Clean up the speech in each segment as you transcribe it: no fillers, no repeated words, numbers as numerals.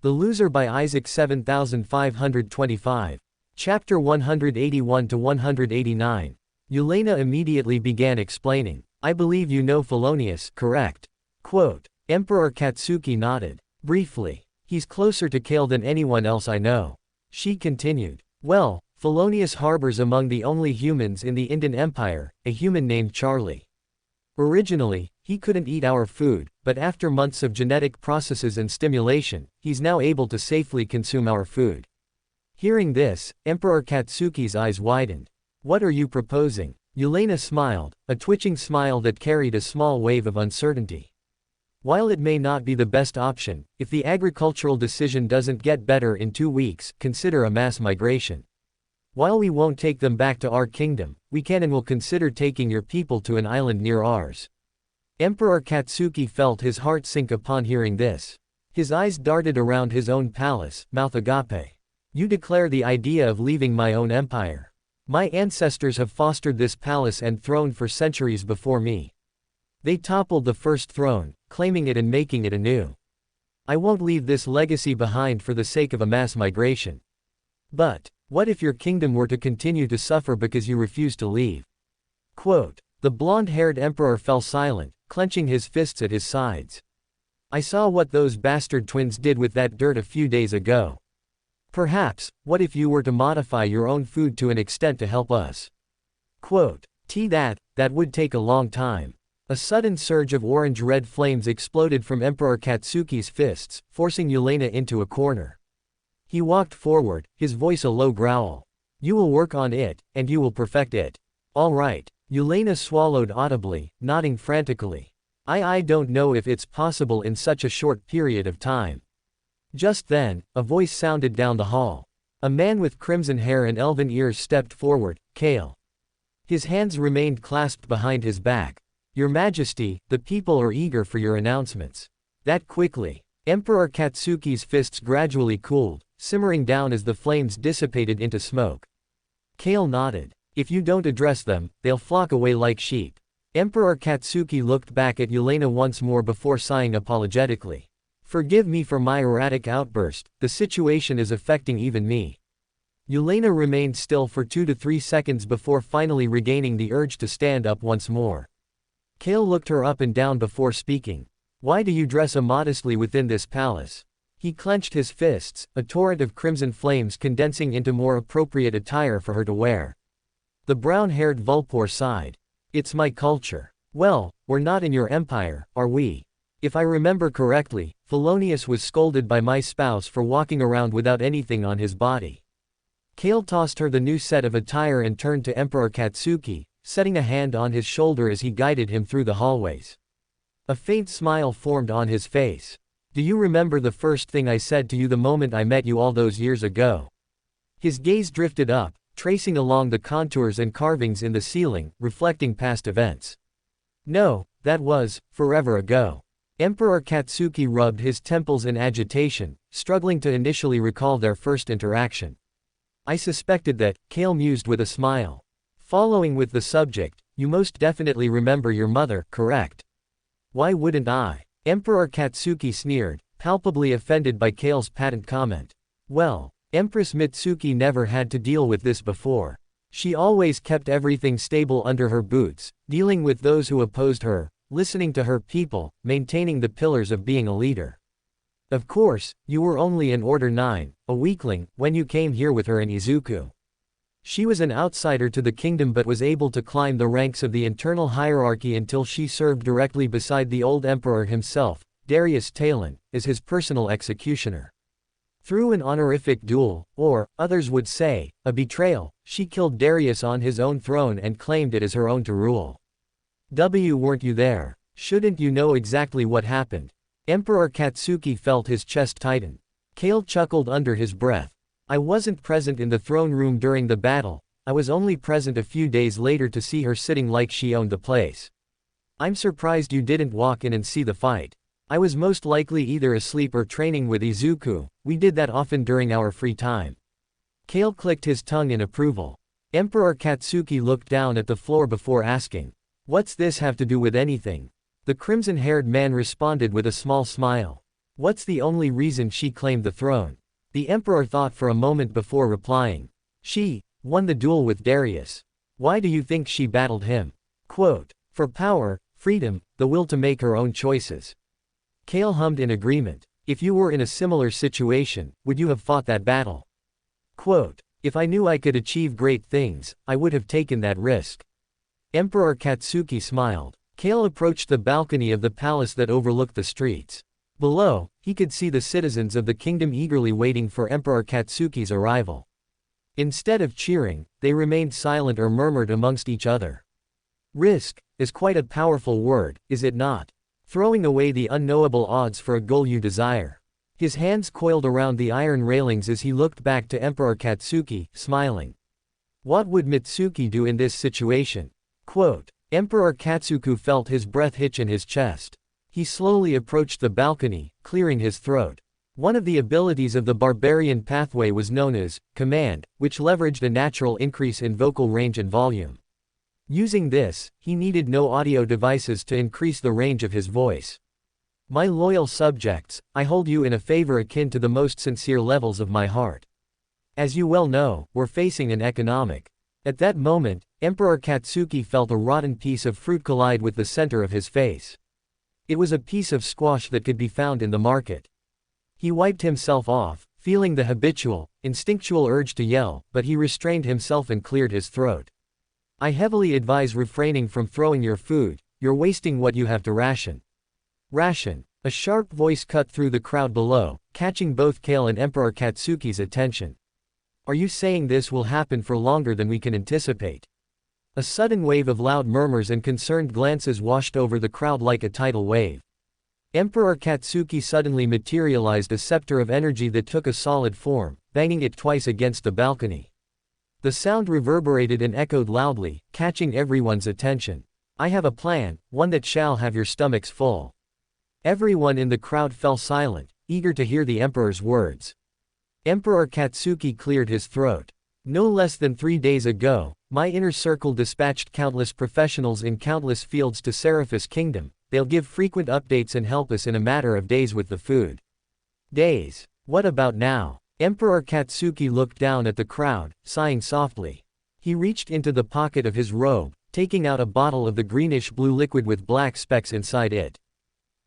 The Loser by Isaac7525. Chapter 181 to 189. Yelena immediately began explaining. I believe you know Felonius, correct? Quote. Emperor Katsuki nodded. Briefly. He's closer to Kale than anyone else I know. She continued. Well, Felonius harbors among the only humans in the Indian Empire, a human named Charlie. Originally, he couldn't eat our food, but after months of genetic processes and stimulation, he's now able to safely consume our food. Hearing this, Emperor Katsuki's eyes widened. What are you proposing? Yelena smiled, a twitching smile that carried a small wave of uncertainty. While it may not be the best option, if the agricultural decision doesn't get better in 2 weeks, consider a mass migration. While we won't take them back to our kingdom, we can and will consider taking your people to an island near ours. Emperor Katsuki felt his heart sink upon hearing this. His eyes darted around his own palace, mouth agape. You declare the idea of leaving my own empire. My ancestors have fostered this palace and throne for centuries before me. They toppled the first throne, claiming it and making it anew. I won't leave this legacy behind for the sake of a mass migration. But, what if your kingdom were to continue to suffer because you refuse to leave? Quote. The blonde-haired emperor fell silent, clenching his fists at his sides. I saw what those bastard twins did with that dirt a few days ago. Perhaps, what if you were to modify your own food to an extent to help us? Quote. That would take a long time. A sudden surge of orange-red flames exploded from Emperor Katsuki's fists, forcing Yelena into a corner. He walked forward, his voice a low growl. You will work on it, and you will perfect it. All right. Yelena swallowed audibly, nodding frantically. I don't know if it's possible in such a short period of time. Just then, a voice sounded down the hall. A man with crimson hair and elven ears stepped forward, Kale. His hands remained clasped behind his back. Your Majesty, the people are eager for your announcements. That quickly. Emperor Katsuki's fists gradually cooled, simmering down as the flames dissipated into smoke. Kale nodded. If you don't address them, they'll flock away like sheep. Emperor Katsuki looked back at Yelena once more before sighing apologetically. Forgive me for my erratic outburst, the situation is affecting even me. Yelena remained still for 2 to 3 seconds before finally regaining the urge to stand up once more. Kale looked her up and down before speaking. Why do you dress immodestly within this palace? He clenched his fists, a torrent of crimson flames condensing into more appropriate attire for her to wear. The brown-haired Vulpor sighed. It's my culture. Well, we're not in your empire, are we? If I remember correctly, Felonius was scolded by my spouse for walking around without anything on his body. Kale tossed her the new set of attire and turned to Emperor Katsuki, setting a hand on his shoulder as he guided him through the hallways. A faint smile formed on his face. Do you remember the first thing I said to you the moment I met you all those years ago? His gaze drifted up, tracing along the contours and carvings in the ceiling, reflecting past events. No, that was forever ago. Emperor Katsuki rubbed his temples in agitation, struggling to initially recall their first interaction. I suspected that, Kale mused with a smile. Following with the subject, you most definitely remember your mother, correct? Why wouldn't I? Emperor Katsuki sneered, palpably offended by Kale's patent comment. Well, Empress Mitsuki never had to deal with this before. She always kept everything stable under her boots, dealing with those who opposed her, listening to her people, maintaining the pillars of being a leader. Of course, you were only in Order 9, a weakling, when you came here with her in Izuku. She was an outsider to the kingdom but was able to climb the ranks of the internal hierarchy until she served directly beside the old emperor himself, Darius Talon, as his personal executioner. Through an honorific duel, or, others would say, a betrayal, she killed Darius on his own throne and claimed it as her own to rule. Weren't you there? Shouldn't you know exactly what happened? Emperor Katsuki felt his chest tighten. Kale chuckled under his breath. I wasn't present in the throne room during the battle, I was only present a few days later to see her sitting like she owned the place. I'm surprised you didn't walk in and see the fight. I was most likely either asleep or training with Izuku, we did that often during our free time. Kale clicked his tongue in approval. Emperor Katsuki looked down at the floor before asking, what's this have to do with anything? The crimson-haired man responded with a small smile. What's the only reason she claimed the throne? The emperor thought for a moment before replying. She won the duel with Darius. Why do you think she battled him? Quote, for power, freedom, the will to make her own choices. Kale hummed in agreement. If you were in a similar situation, would you have fought that battle? Quote, if I knew I could achieve great things, I would have taken that risk. Emperor Katsuki smiled. Kale approached the balcony of the palace that overlooked the streets. Below, he could see the citizens of the kingdom eagerly waiting for Emperor Katsuki's arrival. Instead of cheering, they remained silent or murmured amongst each other. Risk is quite a powerful word, is it not? Throwing away the unknowable odds for a goal you desire. His hands coiled around the iron railings as he looked back to Emperor Katsuki, smiling. What would Mitsuki do in this situation? Quote, Emperor Katsuku felt his breath hitch in his chest. He slowly approached the balcony, clearing his throat. One of the abilities of the barbarian pathway was known as command, which leveraged a natural increase in vocal range and volume. Using this, he needed no audio devices to increase the range of his voice. My loyal subjects, I hold you in a favor akin to the most sincere levels of my heart. As you well know, we're facing an economic. At that moment, Emperor Katsuki felt a rotten piece of fruit collide with the center of his face. It was a piece of squash that could be found in the market. He wiped himself off, feeling the habitual, instinctual urge to yell, but he restrained himself and cleared his throat. I heavily advise refraining from throwing your food, you're wasting what you have to ration. Ration. A sharp voice cut through the crowd below, catching both Kale and Emperor Katsuki's attention. Are you saying this will happen for longer than we can anticipate? A sudden wave of loud murmurs and concerned glances washed over the crowd like a tidal wave. Emperor Katsuki suddenly materialized a scepter of energy that took a solid form, banging it twice against the balcony. The sound reverberated and echoed loudly, catching everyone's attention. I have a plan, one that shall have your stomachs full. Everyone in the crowd fell silent, eager to hear the emperor's words. Emperor Katsuki cleared his throat. No less than 3 days ago, my inner circle dispatched countless professionals in countless fields to Seraphis Kingdom. They'll give frequent updates and help us in a matter of days with the food. Days. What about now? Emperor Katsuki looked down at the crowd, sighing softly. He reached into the pocket of his robe, taking out a bottle of the greenish-blue liquid with black specks inside it.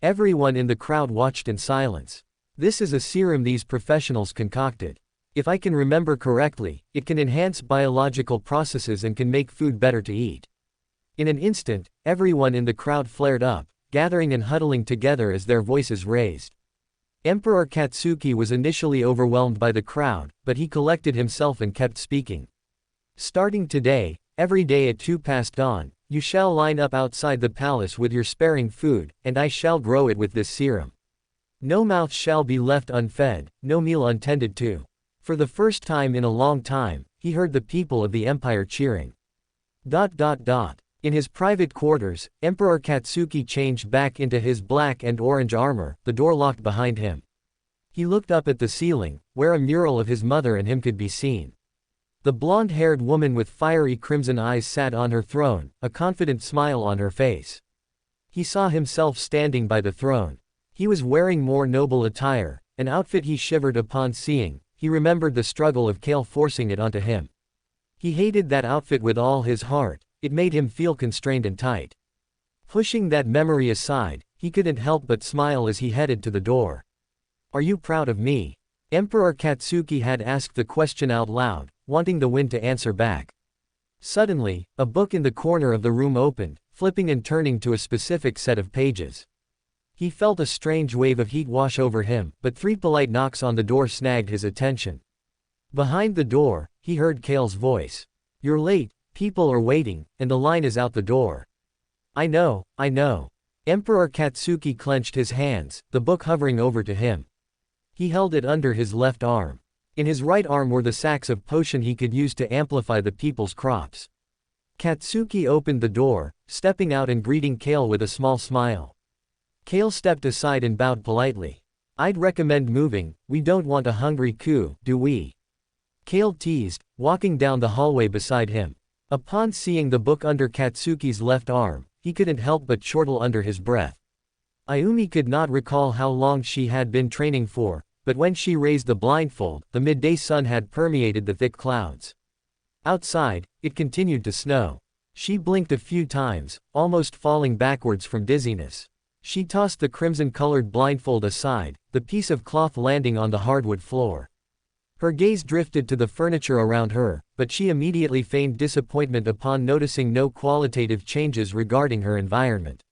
Everyone in the crowd watched in silence. This is a serum these professionals concocted. If I can remember correctly, it can enhance biological processes and can make food better to eat. In an instant, everyone in the crowd flared up, gathering and huddling together as their voices raised. Emperor Katsuki was initially overwhelmed by the crowd, but he collected himself and kept speaking. Starting today, every day at 2 past dawn, you shall line up outside the palace with your sparing food, and I shall grow it with this serum. No mouth shall be left unfed, no meal untended to. For the first time in a long time, he heard the people of the empire cheering. In his private quarters, Emperor Katsuki changed back into his black and orange armor, the door locked behind him. He looked up at the ceiling, where a mural of his mother and him could be seen. The blonde-haired woman with fiery crimson eyes sat on her throne, a confident smile on her face. He saw himself standing by the throne. He was wearing more noble attire, an outfit he shivered upon seeing. He remembered the struggle of Kale forcing it onto him. He hated that outfit with all his heart. It made him feel constrained and tight. Pushing that memory aside, he couldn't help but smile as he headed to the door. Are you proud of me? Emperor Katsuki had asked the question out loud, wanting the wind to answer back. Suddenly, a book in the corner of the room opened, flipping and turning to a specific set of pages. He felt a strange wave of heat wash over him, but 3 polite knocks on the door snagged his attention. Behind the door, he heard Kale's voice. You're late. People are waiting, and the line is out the door. I know. Emperor Katsuki clenched his hands, the book hovering over to him. He held it under his left arm. In his right arm were the sacks of potion he could use to amplify the people's crops. Katsuki opened the door, stepping out and greeting Kale with a small smile. Kale stepped aside and bowed politely. I'd recommend moving, we don't want a hungry coup, do we? Kale teased, walking down the hallway beside him. Upon seeing the book under Katsuki's left arm, he couldn't help but chortle under his breath. Ayumi could not recall how long she had been training for, but when she raised the blindfold, the midday sun had permeated the thick clouds. Outside, it continued to snow. She blinked a few times, almost falling backwards from dizziness. She tossed the crimson-colored blindfold aside, the piece of cloth landing on the hardwood floor. Her gaze drifted to the furniture around her, but she immediately feigned disappointment upon noticing no qualitative changes regarding her environment.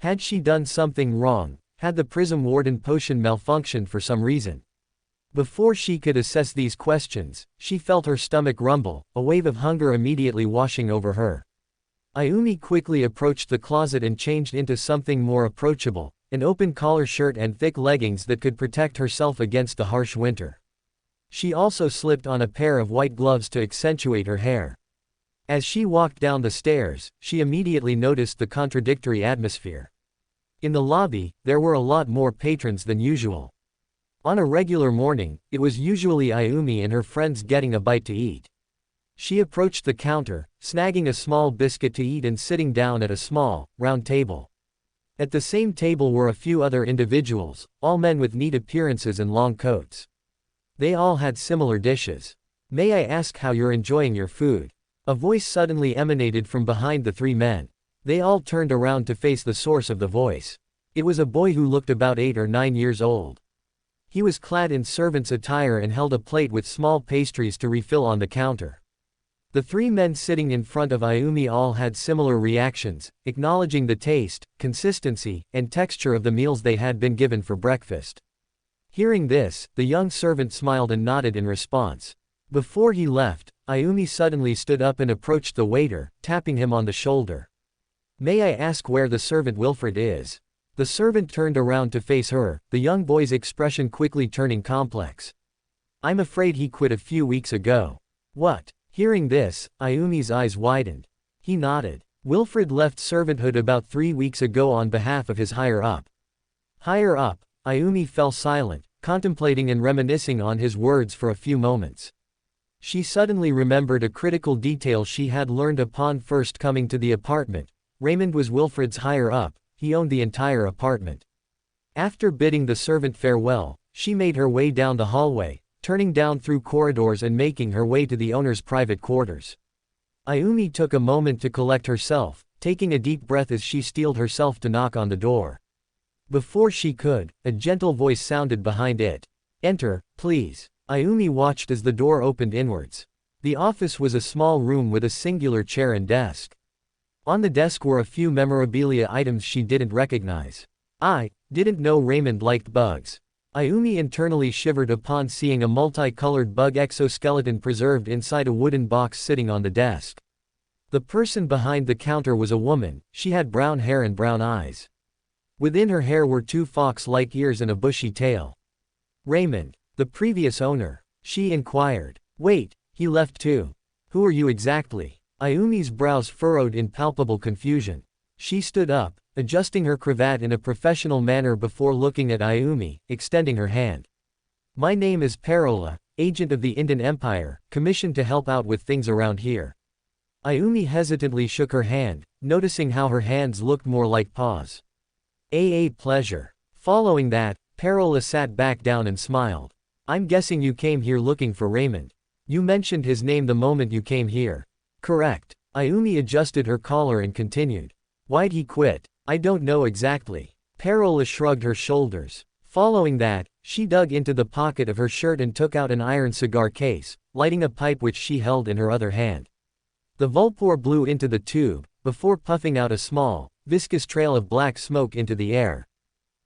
Had she done something wrong? Had the prism warden potion malfunctioned for some reason? Before she could assess these questions, she felt her stomach rumble, a wave of hunger immediately washing over her. Ayumi quickly approached the closet and changed into something more approachable, an open collar shirt and thick leggings that could protect herself against the harsh winter. She also slipped on a pair of white gloves to accentuate her hair. As she walked down the stairs, she immediately noticed the contradictory atmosphere. In the lobby, there were a lot more patrons than usual. On a regular morning, it was usually Ayumi and her friends getting a bite to eat. She approached the counter, snagging a small biscuit to eat and sitting down at a small, round table. At the same table were a few other individuals, all men with neat appearances and long coats. They all had similar dishes. "May I ask how you're enjoying your food?" A voice suddenly emanated from behind the three men. They all turned around to face the source of the voice. It was a boy who looked about 8 or 9 years old. He was clad in servant's attire and held a plate with small pastries to refill on the counter. The three men sitting in front of Ayumi all had similar reactions, acknowledging the taste, consistency, and texture of the meals they had been given for breakfast. Hearing this, the young servant smiled and nodded in response. Before he left, Ayumi suddenly stood up and approached the waiter, tapping him on the shoulder. "May I ask where the servant Wilfred is?" The servant turned around to face her, the young boy's expression quickly turning complex. "I'm afraid he quit a few weeks ago." "What?" Hearing this, Ayumi's eyes widened. He nodded. Wilfred left servanthood about 3 weeks ago on behalf of his higher-up. Higher-up? Ayumi fell silent, contemplating and reminiscing on his words for a few moments. She suddenly remembered a critical detail she had learned upon first coming to the apartment. Raymond was Wilfred's higher-up, he owned the entire apartment. After bidding the servant farewell, she made her way down the hallway, turning down through corridors and making her way to the owner's private quarters. Ayumi took a moment to collect herself, taking a deep breath as she steeled herself to knock on the door. Before she could, a gentle voice sounded behind it. "Enter, please." Ayumi watched as the door opened inwards. The office was a small room with a singular chair and desk. On the desk were a few memorabilia items she didn't recognize. "I didn't know Raymond liked bugs." Ayumi internally shivered upon seeing a multicolored bug exoskeleton preserved inside a wooden box sitting on the desk. The person behind the counter was a woman. She had brown hair and brown eyes. Within her hair were 2 fox-like ears and a bushy tail. "Raymond, the previous owner?" she inquired. "Wait, he left too. Who are you exactly?" Ayumi's brows furrowed in palpable confusion. She stood up, adjusting her cravat in a professional manner before looking at Ayumi, extending her hand. "My name is Parola, agent of the Indian Empire, commissioned to help out with things around here." Ayumi hesitantly shook her hand, noticing how her hands looked more like paws. Pleasure." Following that, Parola sat back down and smiled. "I'm guessing you came here looking for Raymond. You mentioned his name the moment you came here." "Correct." Ayumi adjusted her collar and continued. "Why'd he quit?" "I don't know exactly." Parola shrugged her shoulders. Following that, she dug into the pocket of her shirt and took out an iron cigar case, lighting a pipe which she held in her other hand. The Vulpor blew into the tube, before puffing out a small, viscous trail of black smoke into the air.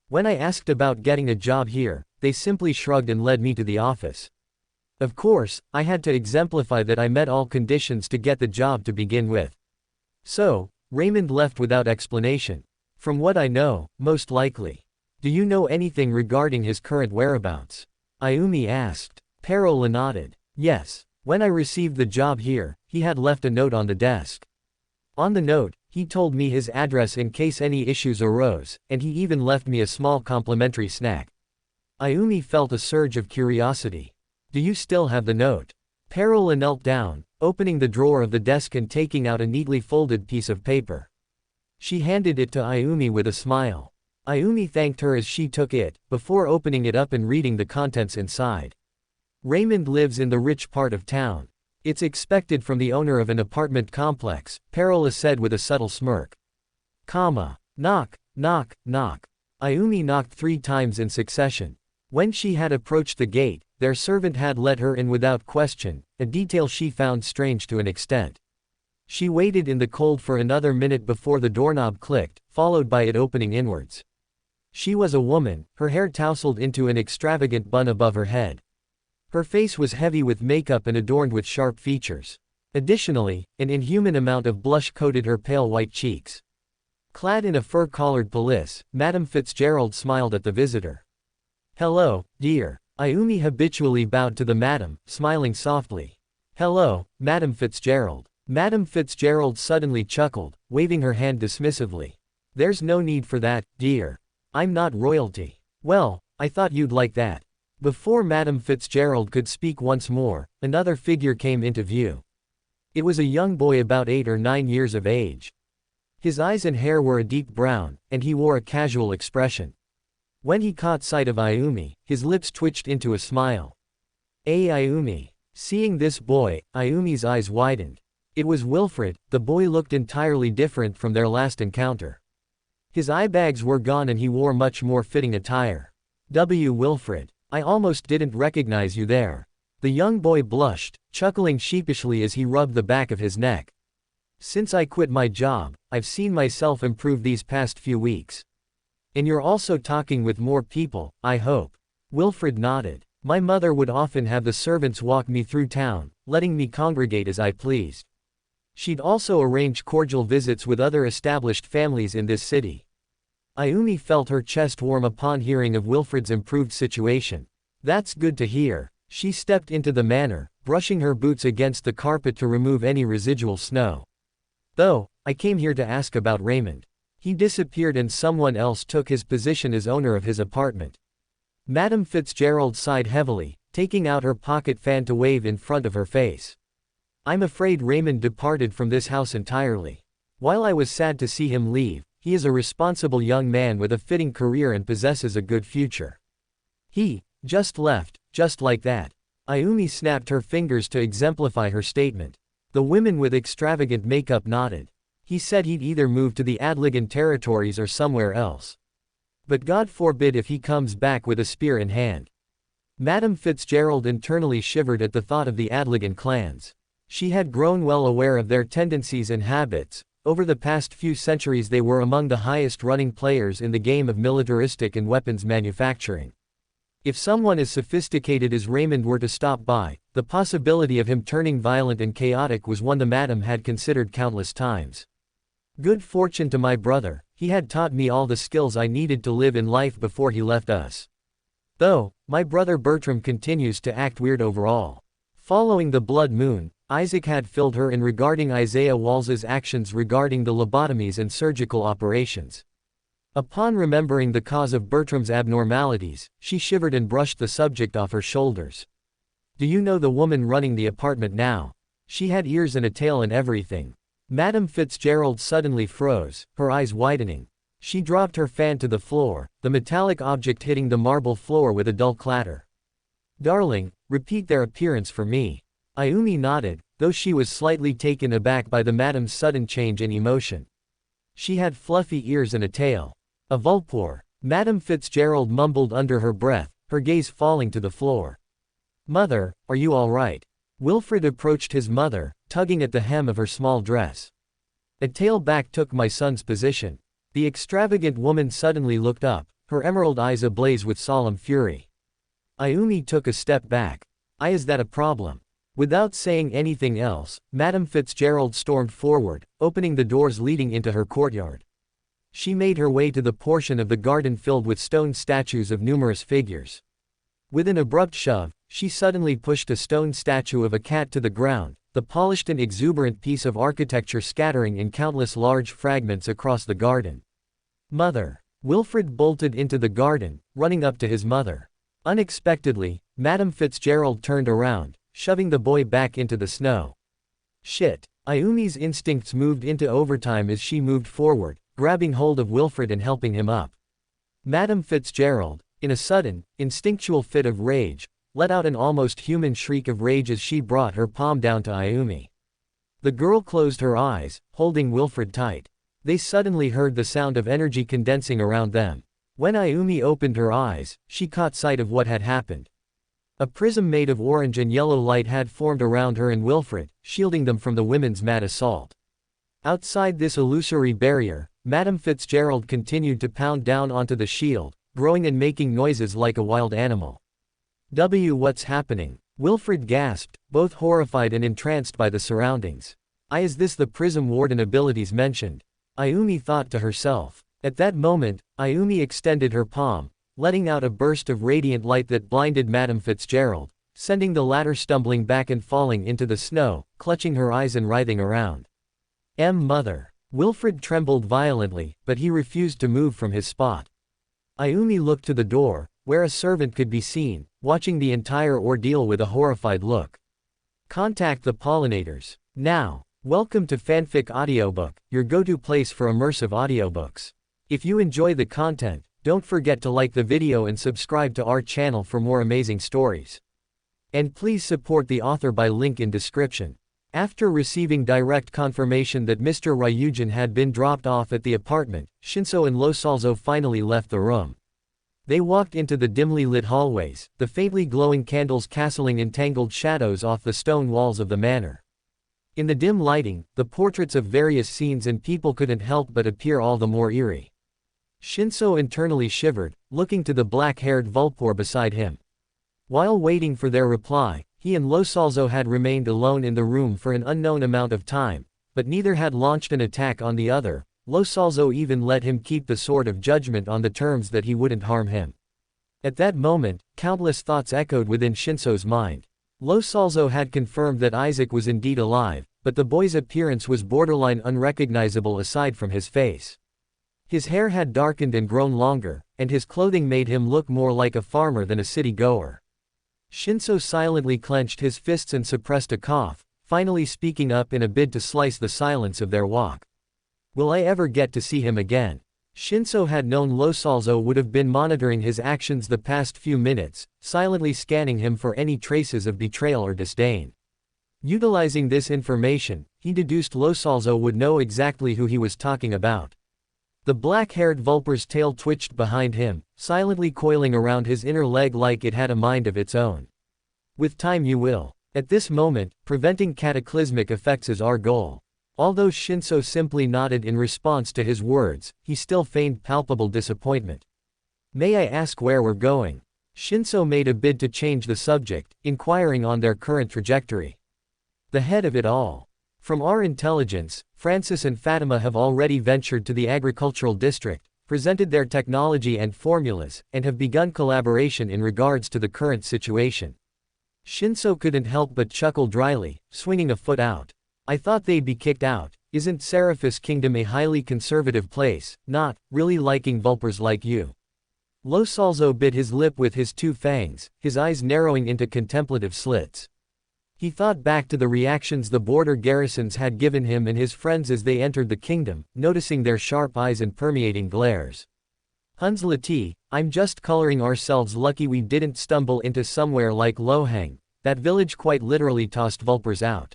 "When I asked about getting a job here, they simply shrugged and led me to the office. Of course, I had to exemplify that I met all conditions to get the job to begin with. So, Raymond left without explanation. From what I know, most likely. Do you know anything regarding his current whereabouts?" Ayumi asked. Parola nodded. "Yes. When I received the job here, he had left a note on the desk. On the note, he told me his address in case any issues arose, and he even left me a small complimentary snack." Ayumi felt a surge of curiosity. "Do you still have the note?" Parola knelt down, opening the drawer of the desk and taking out a neatly folded piece of paper. She handed it to Ayumi with a smile. Ayumi thanked her as she took it, before opening it up and reading the contents inside. Raymond lives in the rich part of town. It's expected from the owner of an apartment complex, Perola said with a subtle smirk. Knock, knock, knock. Ayumi knocked 3 times in succession. When she had approached the gate, their servant had let her in without question, a detail she found strange to an extent. She waited in the cold for another minute before the doorknob clicked, followed by it opening inwards. She was a woman, her hair tousled into an extravagant bun above her head. Her face was heavy with makeup and adorned with sharp features. Additionally, an inhuman amount of blush coated her pale white cheeks. Clad in a fur-collared pelisse, Madame Fitzgerald smiled at the visitor. "Hello, dear." Ayumi habitually bowed to the madam, smiling softly. "Hello, Madame Fitzgerald." Madame Fitzgerald suddenly chuckled, waving her hand dismissively. "There's no need for that, dear. I'm not royalty." "Well, I thought you'd like that." Before Madame Fitzgerald could speak once more, another figure came into view. It was a young boy about 8 or 9 years of age. His eyes and hair were a deep brown, and he wore a casual expression. When he caught sight of Ayumi, his lips twitched into a smile. "Hey Ayumi." Seeing this boy, Ayumi's eyes widened. It was Wilfred. The boy looked entirely different from their last encounter. His eye bags were gone and he wore much more fitting attire. Wilfred. "I almost didn't recognize you there." The young boy blushed, chuckling sheepishly as he rubbed the back of his neck. "Since I quit my job, I've seen myself improve these past few weeks." "And you're also talking with more people, I hope." Wilfred nodded. "My mother would often have the servants walk me through town, letting me congregate as I pleased. She'd also arrange cordial visits with other established families in this city." Ayumi felt her chest warm upon hearing of Wilfred's improved situation. "That's good to hear." She stepped into the manor, brushing her boots against the carpet to remove any residual snow. "Though, I came here to ask about Raymond. He disappeared and someone else took his position as owner of his apartment." Madame Fitzgerald sighed heavily, taking out her pocket fan to wave in front of her face. "I'm afraid Raymond departed from this house entirely. While I was sad to see him leave, he is a responsible young man with a fitting career and possesses a good future. He just left, just like that." Ayumi snapped her fingers to exemplify her statement. The women with extravagant makeup nodded. "He said he'd either move to the Adligan territories or somewhere else. But God forbid if he comes back with a spear in hand." Madame Fitzgerald internally shivered at the thought of the Adligan clans. She had grown well aware of their tendencies and habits. Over the past few centuries they were among the highest running players in the game of militaristic and weapons manufacturing. If someone as sophisticated as Raymond were to stop by, the possibility of him turning violent and chaotic was one the madam had considered countless times. "Good fortune to my brother, he had taught me all the skills I needed to live in life before he left us. Though, my brother Bertram continues to act weird overall." Following the blood moon, Isaac had filled her in regarding Isaiah Walls's actions regarding the lobotomies and surgical operations. Upon remembering the cause of Bertram's abnormalities, she shivered and brushed the subject off her shoulders. "Do you know the woman running the apartment now? She had ears and a tail and everything." Madame Fitzgerald suddenly froze, her eyes widening. She dropped her fan to the floor, the metallic object hitting the marble floor with a dull clatter. "Darling, repeat their appearance for me." Ayumi nodded, though she was slightly taken aback by the madam's sudden change in emotion. "She had fluffy ears and a tail. A vulpor." Madame Fitzgerald mumbled under her breath, her gaze falling to the floor. "Mother, are you all right?" Wilfred approached his mother, tugging at the hem of her small dress. "A tailback took my son's position." The extravagant woman suddenly looked up, her emerald eyes ablaze with solemn fury. Ayumi took a step back. Is that a problem?" Without saying anything else, Madame Fitzgerald stormed forward, opening the doors leading into her courtyard. She made her way to the portion of the garden filled with stone statues of numerous figures. With an abrupt shove, she suddenly pushed a stone statue of a cat to the ground, the polished and exuberant piece of architecture scattering in countless large fragments across the garden. "Mother!" Wilfred bolted into the garden, running up to his mother. Unexpectedly, Madame Fitzgerald turned around, shoving the boy back into the snow. "Shit!" Ayumi's instincts moved into overtime as she moved forward, grabbing hold of Wilfred and helping him up. Madame Fitzgerald, in a sudden, instinctual fit of rage, let out an almost human shriek of rage as she brought her palm down to Ayumi. The girl closed her eyes, holding Wilfred tight. They suddenly heard the sound of energy condensing around them. When Ayumi opened her eyes, she caught sight of what had happened. A prism made of orange and yellow light had formed around her and Wilfred, shielding them from the women's mad assault. Outside this illusory barrier, Madame Fitzgerald continued to pound down onto the shield, growing and making noises like a wild animal. What's happening? Wilfred gasped, both horrified and entranced by the surroundings. Is this the Prism Warden abilities mentioned? Ayumi thought to herself. At that moment, Ayumi extended her palm, letting out a burst of radiant light that blinded Madame Fitzgerald, sending the latter stumbling back and falling into the snow, clutching her eyes and writhing around. Mother. Wilfred trembled violently, but he refused to move from his spot. Ayumi looked to the door, where a servant could be seen, watching the entire ordeal with a horrified look. Contact the pollinators. Now. Welcome to Fanfic Audiobook, your go-to place for immersive audiobooks. If you enjoy the content, don't forget to like the video and subscribe to our channel for more amazing stories. And please support the author by link in description. After receiving direct confirmation that Mr. Ryujin had been dropped off at the apartment, Shinso and Losalzo finally left the room. They walked into the dimly lit hallways, the faintly glowing candles casting entangled shadows off the stone walls of the manor. In the dim lighting, the portraits of various scenes and people couldn't help but appear all the more eerie. Shinso internally shivered, looking to the black-haired Vulpor beside him. While waiting for their reply, he and Losalzo had remained alone in the room for an unknown amount of time, but neither had launched an attack on the other. Losalzo even let him keep the sword of judgment on the terms that he wouldn't harm him. At that moment, countless thoughts echoed within Shinso's mind. Losalzo had confirmed that Isaac was indeed alive, but the boy's appearance was borderline unrecognizable aside from his face. His hair had darkened and grown longer, and his clothing made him look more like a farmer than a city-goer. Shinso silently clenched his fists and suppressed a cough, finally speaking up in a bid to slice the silence of their walk. Will I ever get to see him again? Shinso had known Losalzo would have been monitoring his actions the past few minutes, silently scanning him for any traces of betrayal or disdain. Utilizing this information, he deduced Losalzo would know exactly who he was talking about. The black-haired Vulpor's tail twitched behind him, silently coiling around his inner leg like it had a mind of its own. With time you will. At this moment, preventing cataclysmic effects is our goal. Although Shinso simply nodded in response to his words, he still feigned palpable disappointment. May I ask where we're going? Shinso made a bid to change the subject, inquiring on their current trajectory. The head of it all. From our intelligence, Francis and Fatima have already ventured to the agricultural district, presented their technology and formulas, and have begun collaboration in regards to the current situation. Shinso couldn't help but chuckle dryly, swinging a foot out. I thought they'd be kicked out. Isn't Seraphis Kingdom a highly conservative place, not really liking Vulpors like you? Losalzo bit his lip with his two fangs, his eyes narrowing into contemplative slits. He thought back to the reactions the border garrisons had given him and his friends as they entered the kingdom, noticing their sharp eyes and permeating glares. Huns Lati, I'm just coloring ourselves lucky we didn't stumble into somewhere like Lohang. That village quite literally tossed Vulpors out.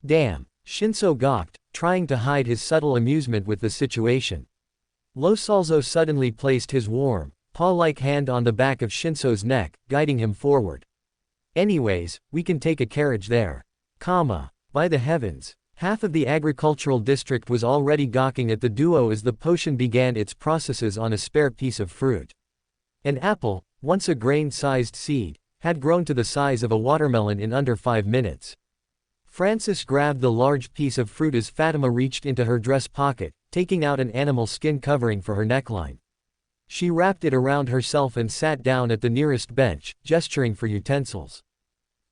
Damn, Shinso gawked, trying to hide his subtle amusement with the situation. Losalzo suddenly placed his warm, paw-like hand on the back of Shinso's neck, guiding him forward. Anyways, we can take a carriage there. By the heavens. Half of the agricultural district was already gawking at the duo as the potion began its processes on a spare piece of fruit. An apple, once a grain-sized seed, had grown to the size of a watermelon in under 5 minutes. Francis grabbed the large piece of fruit as Fatima reached into her dress pocket, taking out an animal skin covering for her neckline. She wrapped it around herself and sat down at the nearest bench, gesturing for utensils.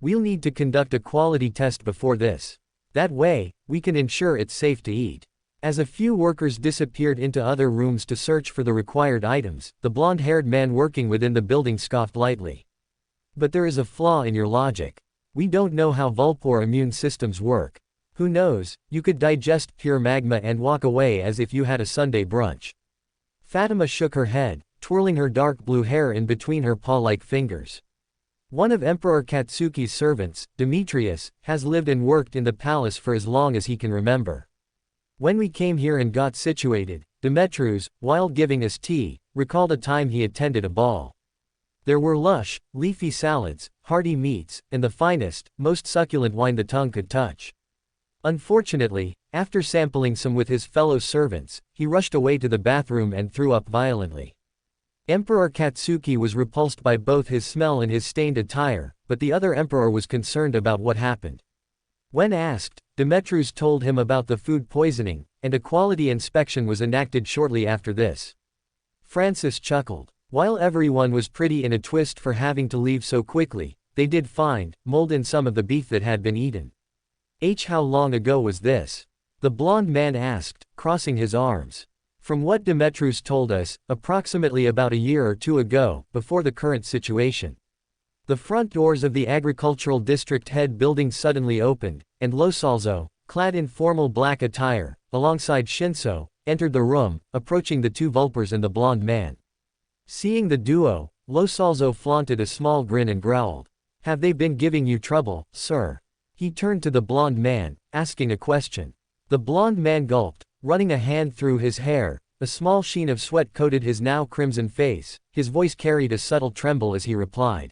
We'll need to conduct a quality test before this. That way, we can ensure it's safe to eat. As a few workers disappeared into other rooms to search for the required items, the blonde-haired man working within the building scoffed lightly. But there is a flaw in your logic. We don't know how Vulpor immune systems work. Who knows, you could digest pure magma and walk away as if you had a Sunday brunch. Fatima shook her head, twirling her dark blue hair in between her paw-like fingers. One of Emperor Katsuki's servants, Demetrius, has lived and worked in the palace for as long as he can remember. When we came here and got situated, Demetrius, while giving us tea, recalled a time he attended a ball. There were lush, leafy salads, hearty meats, and the finest, most succulent wine the tongue could touch. Unfortunately, after sampling some with his fellow servants, he rushed away to the bathroom and threw up violently. Emperor Katsuki was repulsed by both his smell and his stained attire, but the other emperor was concerned about what happened. When asked, Demetrius told him about the food poisoning, and a quality inspection was enacted shortly after this. Francis chuckled. While everyone was pretty in a twist for having to leave so quickly, they did find mold in some of the beef that had been eaten. How long ago was this? The blond man asked, crossing his arms. From what Demetrius told us, approximately about a year or two ago, before the current situation. The front doors of the agricultural district head building suddenly opened, and Losalzo, clad in formal black attire, alongside Shinso, entered the room, approaching the two Vulpers and the blond man. Seeing the duo, Losalzo flaunted a small grin and growled. Have they been giving you trouble, sir? He turned to the blond man, asking a question. The blond man gulped, running a hand through his hair. A small sheen of sweat coated his now crimson face. His voice carried a subtle tremble as he replied.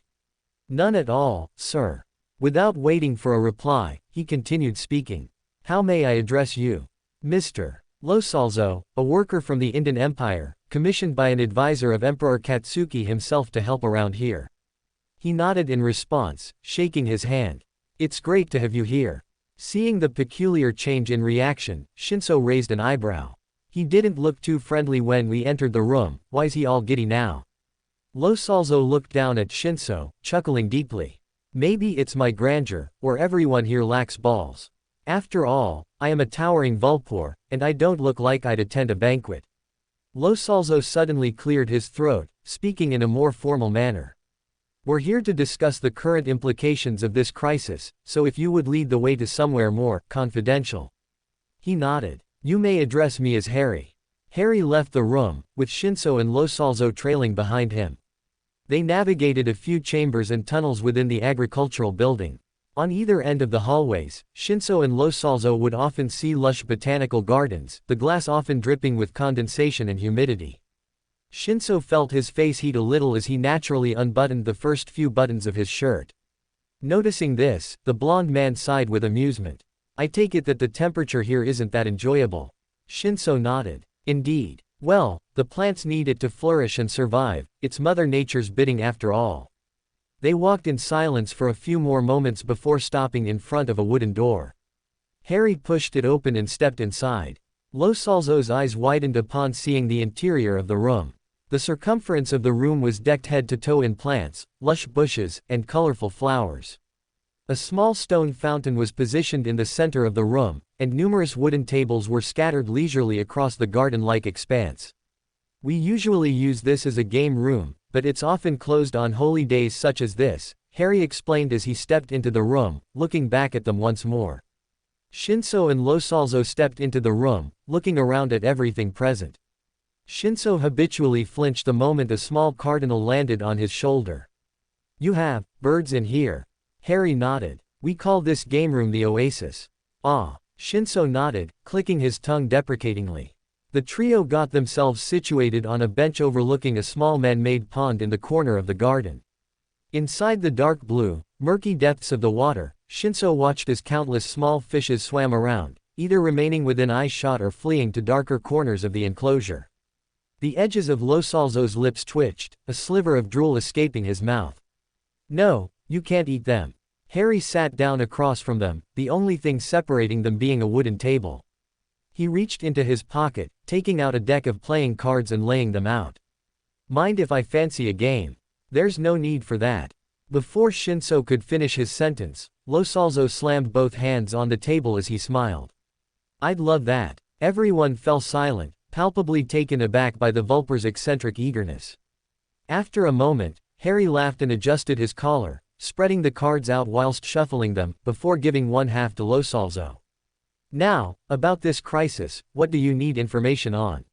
None at all, sir. Without waiting for a reply, he continued speaking. How may I address you? Mr. Losalzo, a worker from the Indian Empire, commissioned by an advisor of Emperor Katsuki himself to help around here. He nodded in response, shaking his hand. It's great to have you here. Seeing the peculiar change in reaction, Shinso raised an eyebrow. He didn't look too friendly when we entered the room. Why's he all giddy now? Losalzo looked down at Shinso, chuckling deeply. Maybe it's my grandeur, or everyone here lacks balls. After all, I am a towering Vulpor, and I don't look like I'd attend a banquet. Losalzo suddenly cleared his throat, speaking in a more formal manner. We're here to discuss the current implications of this crisis, so if you would lead the way to somewhere more confidential. He nodded. You may address me as Harry. Harry left the room, with Shinso and Losalzo trailing behind him. They navigated a few chambers and tunnels within the agricultural building. On either end of the hallways, Shinso and Losalzo would often see lush botanical gardens, the glass often dripping with condensation and humidity. Shinso felt his face heat a little as he naturally unbuttoned the first few buttons of his shirt. Noticing this, the blond man sighed with amusement. I take it that the temperature here isn't that enjoyable. Shinso nodded. Indeed. Well, the plants need it to flourish and survive. It's Mother Nature's bidding after all. They walked in silence for a few more moments before stopping in front of a wooden door. Harry pushed it open and stepped inside. Losalzo's eyes widened upon seeing the interior of the room. The circumference of the room was decked head to toe in plants, lush bushes, and colorful flowers. A small stone fountain was positioned in the center of the room, and numerous wooden tables were scattered leisurely across the garden-like expanse. We usually use this as a game room, but it's often closed on holy days such as this, Harry explained as he stepped into the room, looking back at them once more. Shinso and Losalzo stepped into the room, looking around at everything present. Shinso habitually flinched the moment a small cardinal landed on his shoulder. You have birds in here. Harry nodded. We call this game room the Oasis. Ah. Shinso nodded, clicking his tongue deprecatingly. The trio got themselves situated on a bench overlooking a small man-made pond in the corner of the garden. Inside the dark blue, murky depths of the water, Shinso watched as countless small fishes swam around, either remaining within eyeshot or fleeing to darker corners of the enclosure. The edges of Losalzo's lips twitched, a sliver of drool escaping his mouth. No, you can't eat them. Harry sat down across from them, the only thing separating them being a wooden table. He reached into his pocket, taking out a deck of playing cards and laying them out. Mind if I fancy a game? There's no need for that. Before Shinso could finish his sentence, Losalzo slammed both hands on the table as he smiled. I'd love that. Everyone fell silent, palpably taken aback by the Vulper's eccentric eagerness. After a moment, Harry laughed and adjusted his collar, spreading the cards out whilst shuffling them, before giving one half to Losalzo. Now, about this crisis, what do you need information on?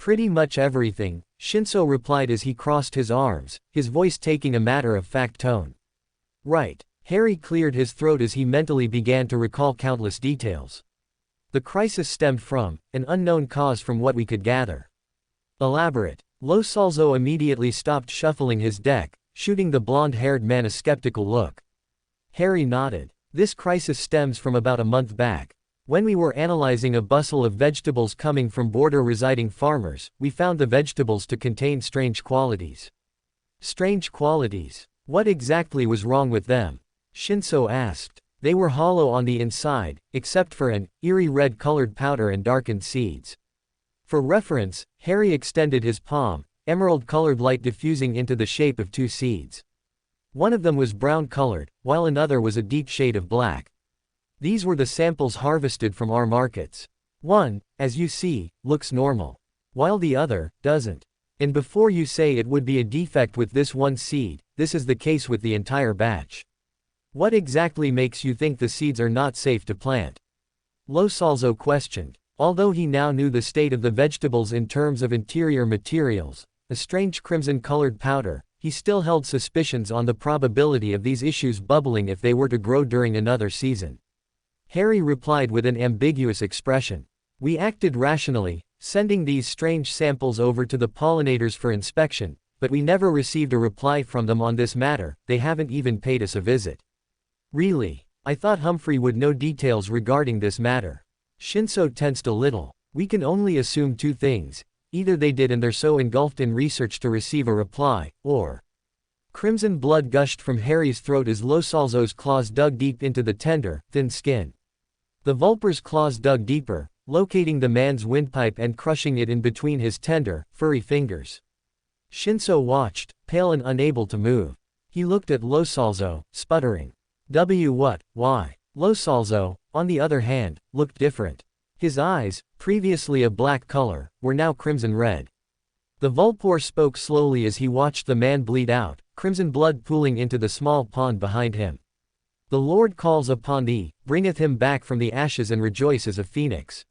Pretty much everything, Shinso replied as he crossed his arms, his voice taking a matter-of-fact tone. Right. Harry cleared his throat as he mentally began to recall countless details. The crisis stemmed from an unknown cause from what we could gather. Elaborate. Lo Salzo immediately stopped shuffling his deck, shooting the blonde-haired man a skeptical look. Harry nodded. This crisis stems from about a month back. When we were analyzing a bustle of vegetables coming from border-residing farmers, we found the vegetables to contain strange qualities. Strange qualities? What exactly was wrong with them? Shinso asked. They were hollow on the inside, except for an eerie red-colored powder and darkened seeds. For reference, Harry extended his palm, emerald-colored light diffusing into the shape of 2 seeds. One of them was brown-colored, while another was a deep shade of black. These were the samples harvested from our markets. One, as you see, looks normal, while the other doesn't. And before you say it would be a defect with this one seed, this is the case with the entire batch. What exactly makes you think the seeds are not safe to plant? Lo Salzo questioned. Although he now knew the state of the vegetables in terms of interior materials, a strange crimson-colored powder, he still held suspicions on the probability of these issues bubbling if they were to grow during another season. Harry replied with an ambiguous expression. We acted rationally, sending these strange samples over to the pollinators for inspection, but we never received a reply from them on this matter. They haven't even paid us a visit. Really? I thought Humphrey would know details regarding this matter. Shinso tensed a little. We can only assume 2 things. Either they did and they're so engulfed in research to receive a reply, or... Crimson blood gushed from Harry's throat as Lo Salzo's claws dug deep into the tender, thin skin. The Vulper's claws dug deeper, locating the man's windpipe and crushing it in between his tender, furry fingers. Shinso watched, pale and unable to move. He looked at Lo Salzo, sputtering. What? Why? Lo Salzo, on the other hand, looked different. His eyes, previously a black color, were now crimson red. The Vulpor spoke slowly as he watched the man bleed out, crimson blood pooling into the small pond behind him. The Lord calls upon thee, bringeth him back from the ashes and rejoice as a phoenix.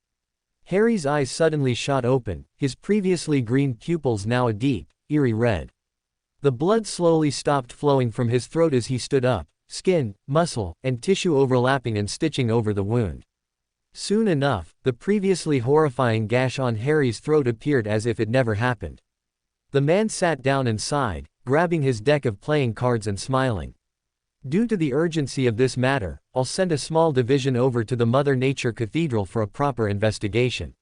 Harry's eyes suddenly shot open, his previously green pupils now a deep, eerie red. The blood slowly stopped flowing from his throat as he stood up, skin, muscle, and tissue overlapping and stitching over the wound. Soon enough, the previously horrifying gash on Harry's throat appeared as if it never happened. The man sat down and sighed, grabbing his deck of playing cards and smiling. Due to the urgency of this matter, I'll send a small division over to the Mother Nature Cathedral for a proper investigation.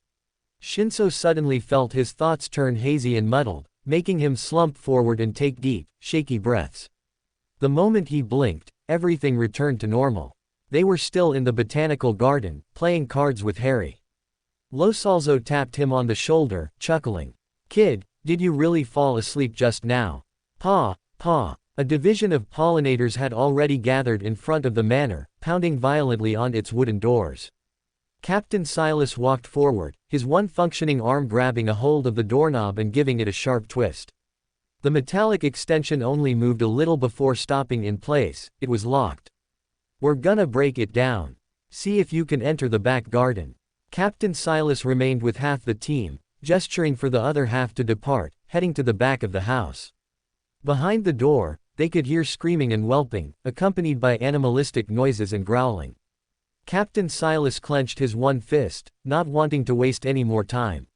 Shinso suddenly felt his thoughts turn hazy and muddled, making him slump forward and take deep, shaky breaths. The moment he blinked, everything returned to normal. They were still in the botanical garden, playing cards with Harry. Lo Salzo tapped him on the shoulder, chuckling. Kid, did you really fall asleep just now? Pa. A division of pollinators had already gathered in front of the manor, pounding violently on its wooden doors. Captain Silas walked forward, his one functioning arm grabbing a hold of the doorknob and giving it a sharp twist. The metallic extension only moved a little before stopping in place. It was locked. We're gonna break it down. See if you can enter the back garden. Captain Silas remained with half the team, gesturing for the other half to depart, heading to the back of the house. Behind the door, they could hear screaming and whelping, accompanied by animalistic noises and growling. Captain Silas clenched his one fist, not wanting to waste any more time.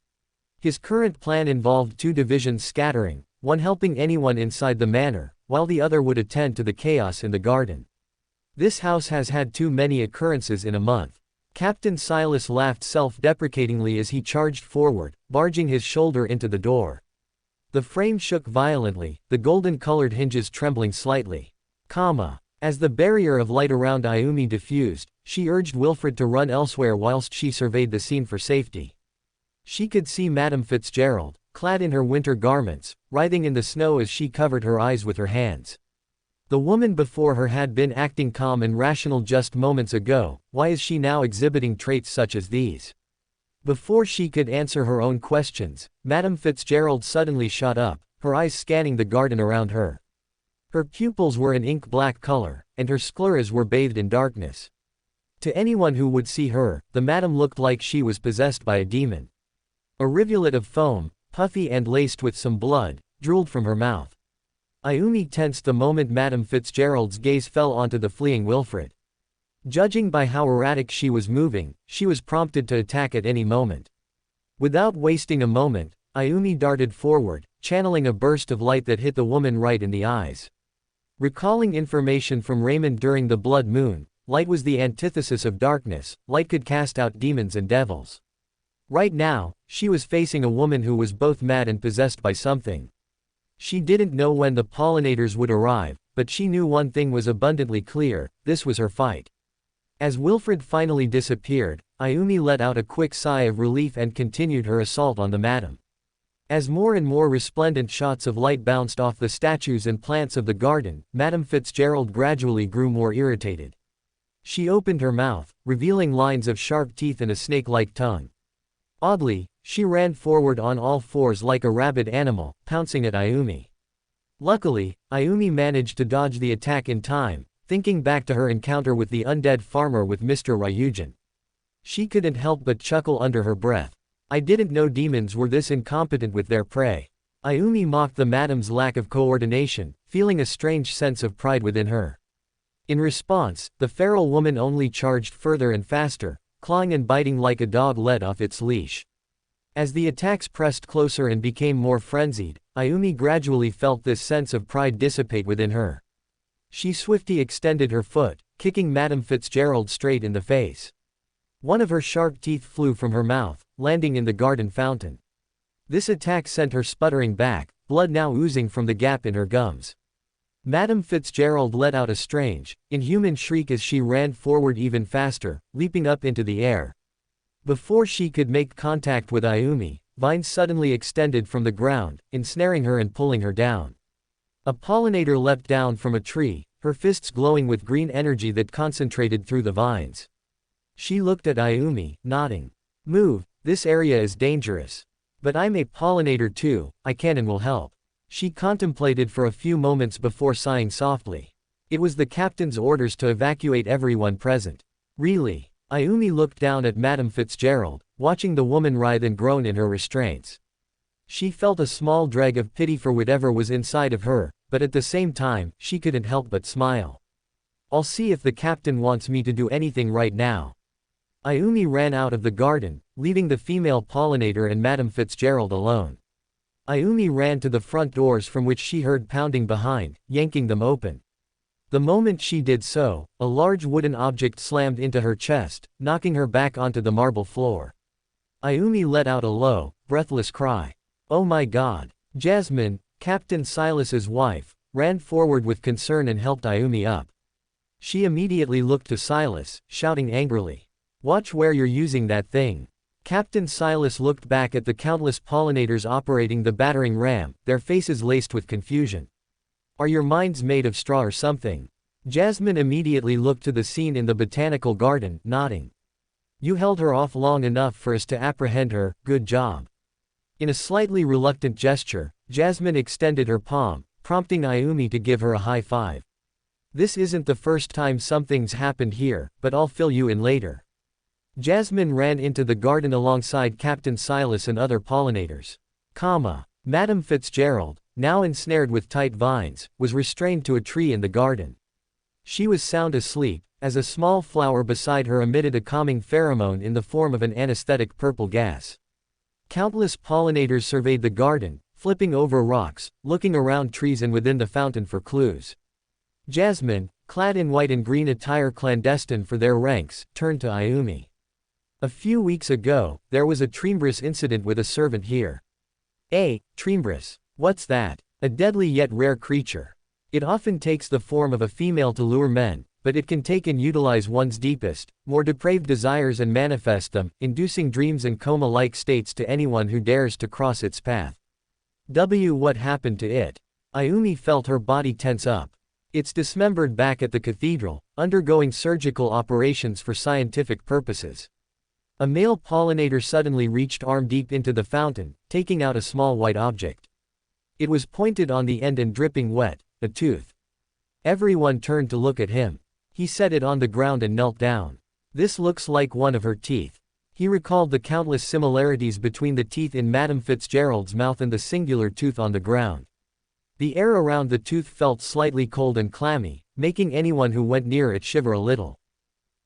His current plan involved 2 divisions scattering, one helping anyone inside the manor, while the other would attend to the chaos in the garden. This house has had too many occurrences in a month. Captain Silas laughed self-deprecatingly as he charged forward, barging his shoulder into the door. The frame shook violently, the golden-colored hinges trembling slightly. As the barrier of light around Ayumi diffused, she urged Wilfred to run elsewhere whilst she surveyed the scene for safety. She could see Madame Fitzgerald, clad in her winter garments, writhing in the snow as she covered her eyes with her hands. The woman before her had been acting calm and rational just moments ago. Why is she now exhibiting traits such as these? Before she could answer her own questions, Madame Fitzgerald suddenly shot up, her eyes scanning the garden around her. Her pupils were an ink-black color, and her scleras were bathed in darkness. To anyone who would see her, the madam looked like she was possessed by a demon. A rivulet of foam, puffy and laced with some blood, drooled from her mouth. Ayumi tensed the moment Madame Fitzgerald's gaze fell onto the fleeing Wilfred. Judging by how erratic she was moving, she was prompted to attack at any moment. Without wasting a moment, Ayumi darted forward, channeling a burst of light that hit the woman right in the eyes. Recalling information from Raymond during the Blood Moon, light was the antithesis of darkness. Light could cast out demons and devils. Right now, she was facing a woman who was both mad and possessed by something. She didn't know when the pollinators would arrive, but she knew one thing was abundantly clear: this was her fight. As Wilfred finally disappeared, Ayumi let out a quick sigh of relief and continued her assault on the madam. As more and more resplendent shots of light bounced off the statues and plants of the garden, Madame Fitzgerald gradually grew more irritated. She opened her mouth, revealing lines of sharp teeth and a snake-like tongue. Oddly, she ran forward on all fours like a rabid animal, pouncing at Ayumi. Luckily, Ayumi managed to dodge the attack in time, thinking back to her encounter with the undead farmer with Mr. Ryujin. She couldn't help but chuckle under her breath. I didn't know demons were this incompetent with their prey. Ayumi mocked the madam's lack of coordination, feeling a strange sense of pride within her. In response, the feral woman only charged further and faster, clawing and biting like a dog let off its leash. As the attacks pressed closer and became more frenzied, Ayumi gradually felt this sense of pride dissipate within her. She swiftly extended her foot, kicking Madame Fitzgerald straight in the face. One of her sharp teeth flew from her mouth, landing in the garden fountain. This attack sent her sputtering back, blood now oozing from the gap in her gums. Madame Fitzgerald let out a strange, inhuman shriek as she ran forward even faster, leaping up into the air. Before she could make contact with Ayumi, vines suddenly extended from the ground, ensnaring her and pulling her down. A pollinator leapt down from a tree, her fists glowing with green energy that concentrated through the vines. She looked at Ayumi, nodding. Move, this area is dangerous. But I'm a pollinator too, I can and will help. She contemplated for a few moments before sighing softly. It was the captain's orders to evacuate everyone present. Really? Ayumi looked down at Madame Fitzgerald, watching the woman writhe and groan in her restraints. She felt a small drag of pity for whatever was inside of her, but at the same time, she couldn't help but smile. I'll see if the captain wants me to do anything right now. Ayumi ran out of the garden, leaving the female pollinator and Madame Fitzgerald alone. Ayumi ran to the front doors from which she heard pounding behind, yanking them open. The moment she did so, a large wooden object slammed into her chest, knocking her back onto the marble floor. Ayumi let out a low, breathless cry. Oh my God! Jasmine, Captain Silas's wife, ran forward with concern and helped Ayumi up. She immediately looked to Silas, shouting angrily. Watch where you're using that thing. Captain Silas looked back at the countless pollinators operating the battering ram, their faces laced with confusion. Are your minds made of straw or something? Jasmine immediately looked to the scene in the botanical garden, nodding. You held her off long enough for us to apprehend her, good job. In a slightly reluctant gesture, Jasmine extended her palm, prompting Ayumi to give her a high five. This isn't the first time something's happened here, but I'll fill you in later. Jasmine ran into the garden alongside Captain Silas and other pollinators. Madame Fitzgerald, now ensnared with tight vines, was restrained to a tree in the garden. She was sound asleep, as a small flower beside her emitted a calming pheromone in the form of an anesthetic purple gas. Countless pollinators surveyed the garden, flipping over rocks, looking around trees and within the fountain for clues. Jasmine, clad in white and green attire clandestine for their ranks, turned to Ayumi. A few weeks ago, there was a Treembrus incident with a servant here. Treembrus. What's that? A deadly yet rare creature. It often takes the form of a female to lure men, but it can take and utilize one's deepest, more depraved desires and manifest them, inducing dreams and coma-like states to anyone who dares to cross its path. What happened to it? Ayumi felt her body tense up. It's dismembered back at the cathedral, undergoing surgical operations for scientific purposes. A male pollinator suddenly reached arm deep into the fountain, taking out a small white object. It was pointed on the end and dripping wet, a tooth. Everyone turned to look at him. He set it on the ground and knelt down. This looks like one of her teeth. He recalled the countless similarities between the teeth in Madame Fitzgerald's mouth and the singular tooth on the ground. The air around the tooth felt slightly cold and clammy, making anyone who went near it shiver a little.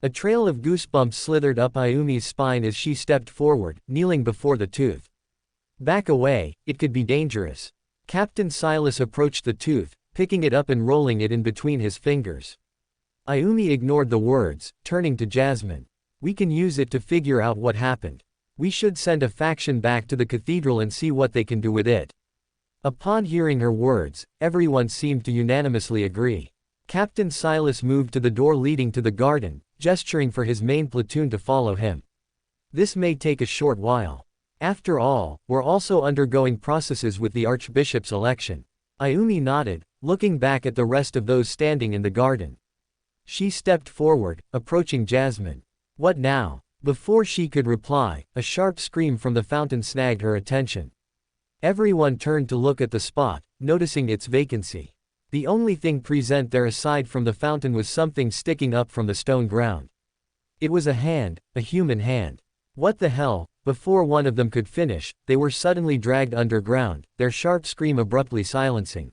A trail of goosebumps slithered up Ayumi's spine as she stepped forward, kneeling before the tooth. Back away, it could be dangerous. Captain Silas approached the tooth, picking it up and rolling it in between his fingers. Ayumi ignored the words, turning to Jasmine. We can use it to figure out what happened. We should send a faction back to the cathedral and see what they can do with it. Upon hearing her words, everyone seemed to unanimously agree. Captain Silas moved to the door leading to the garden, gesturing for his main platoon to follow him. This may take a short while. After all, we're also undergoing processes with the Archbishop's election. Ayumi nodded, looking back at the rest of those standing in the garden. She stepped forward, approaching Jasmine. What now? Before she could reply, a sharp scream from the fountain snagged her attention. Everyone turned to look at the spot, noticing its vacancy. The only thing present there aside from the fountain was something sticking up from the stone ground. It was a hand, a human hand. What the hell? Before one of them could finish, they were suddenly dragged underground, their sharp scream abruptly silencing.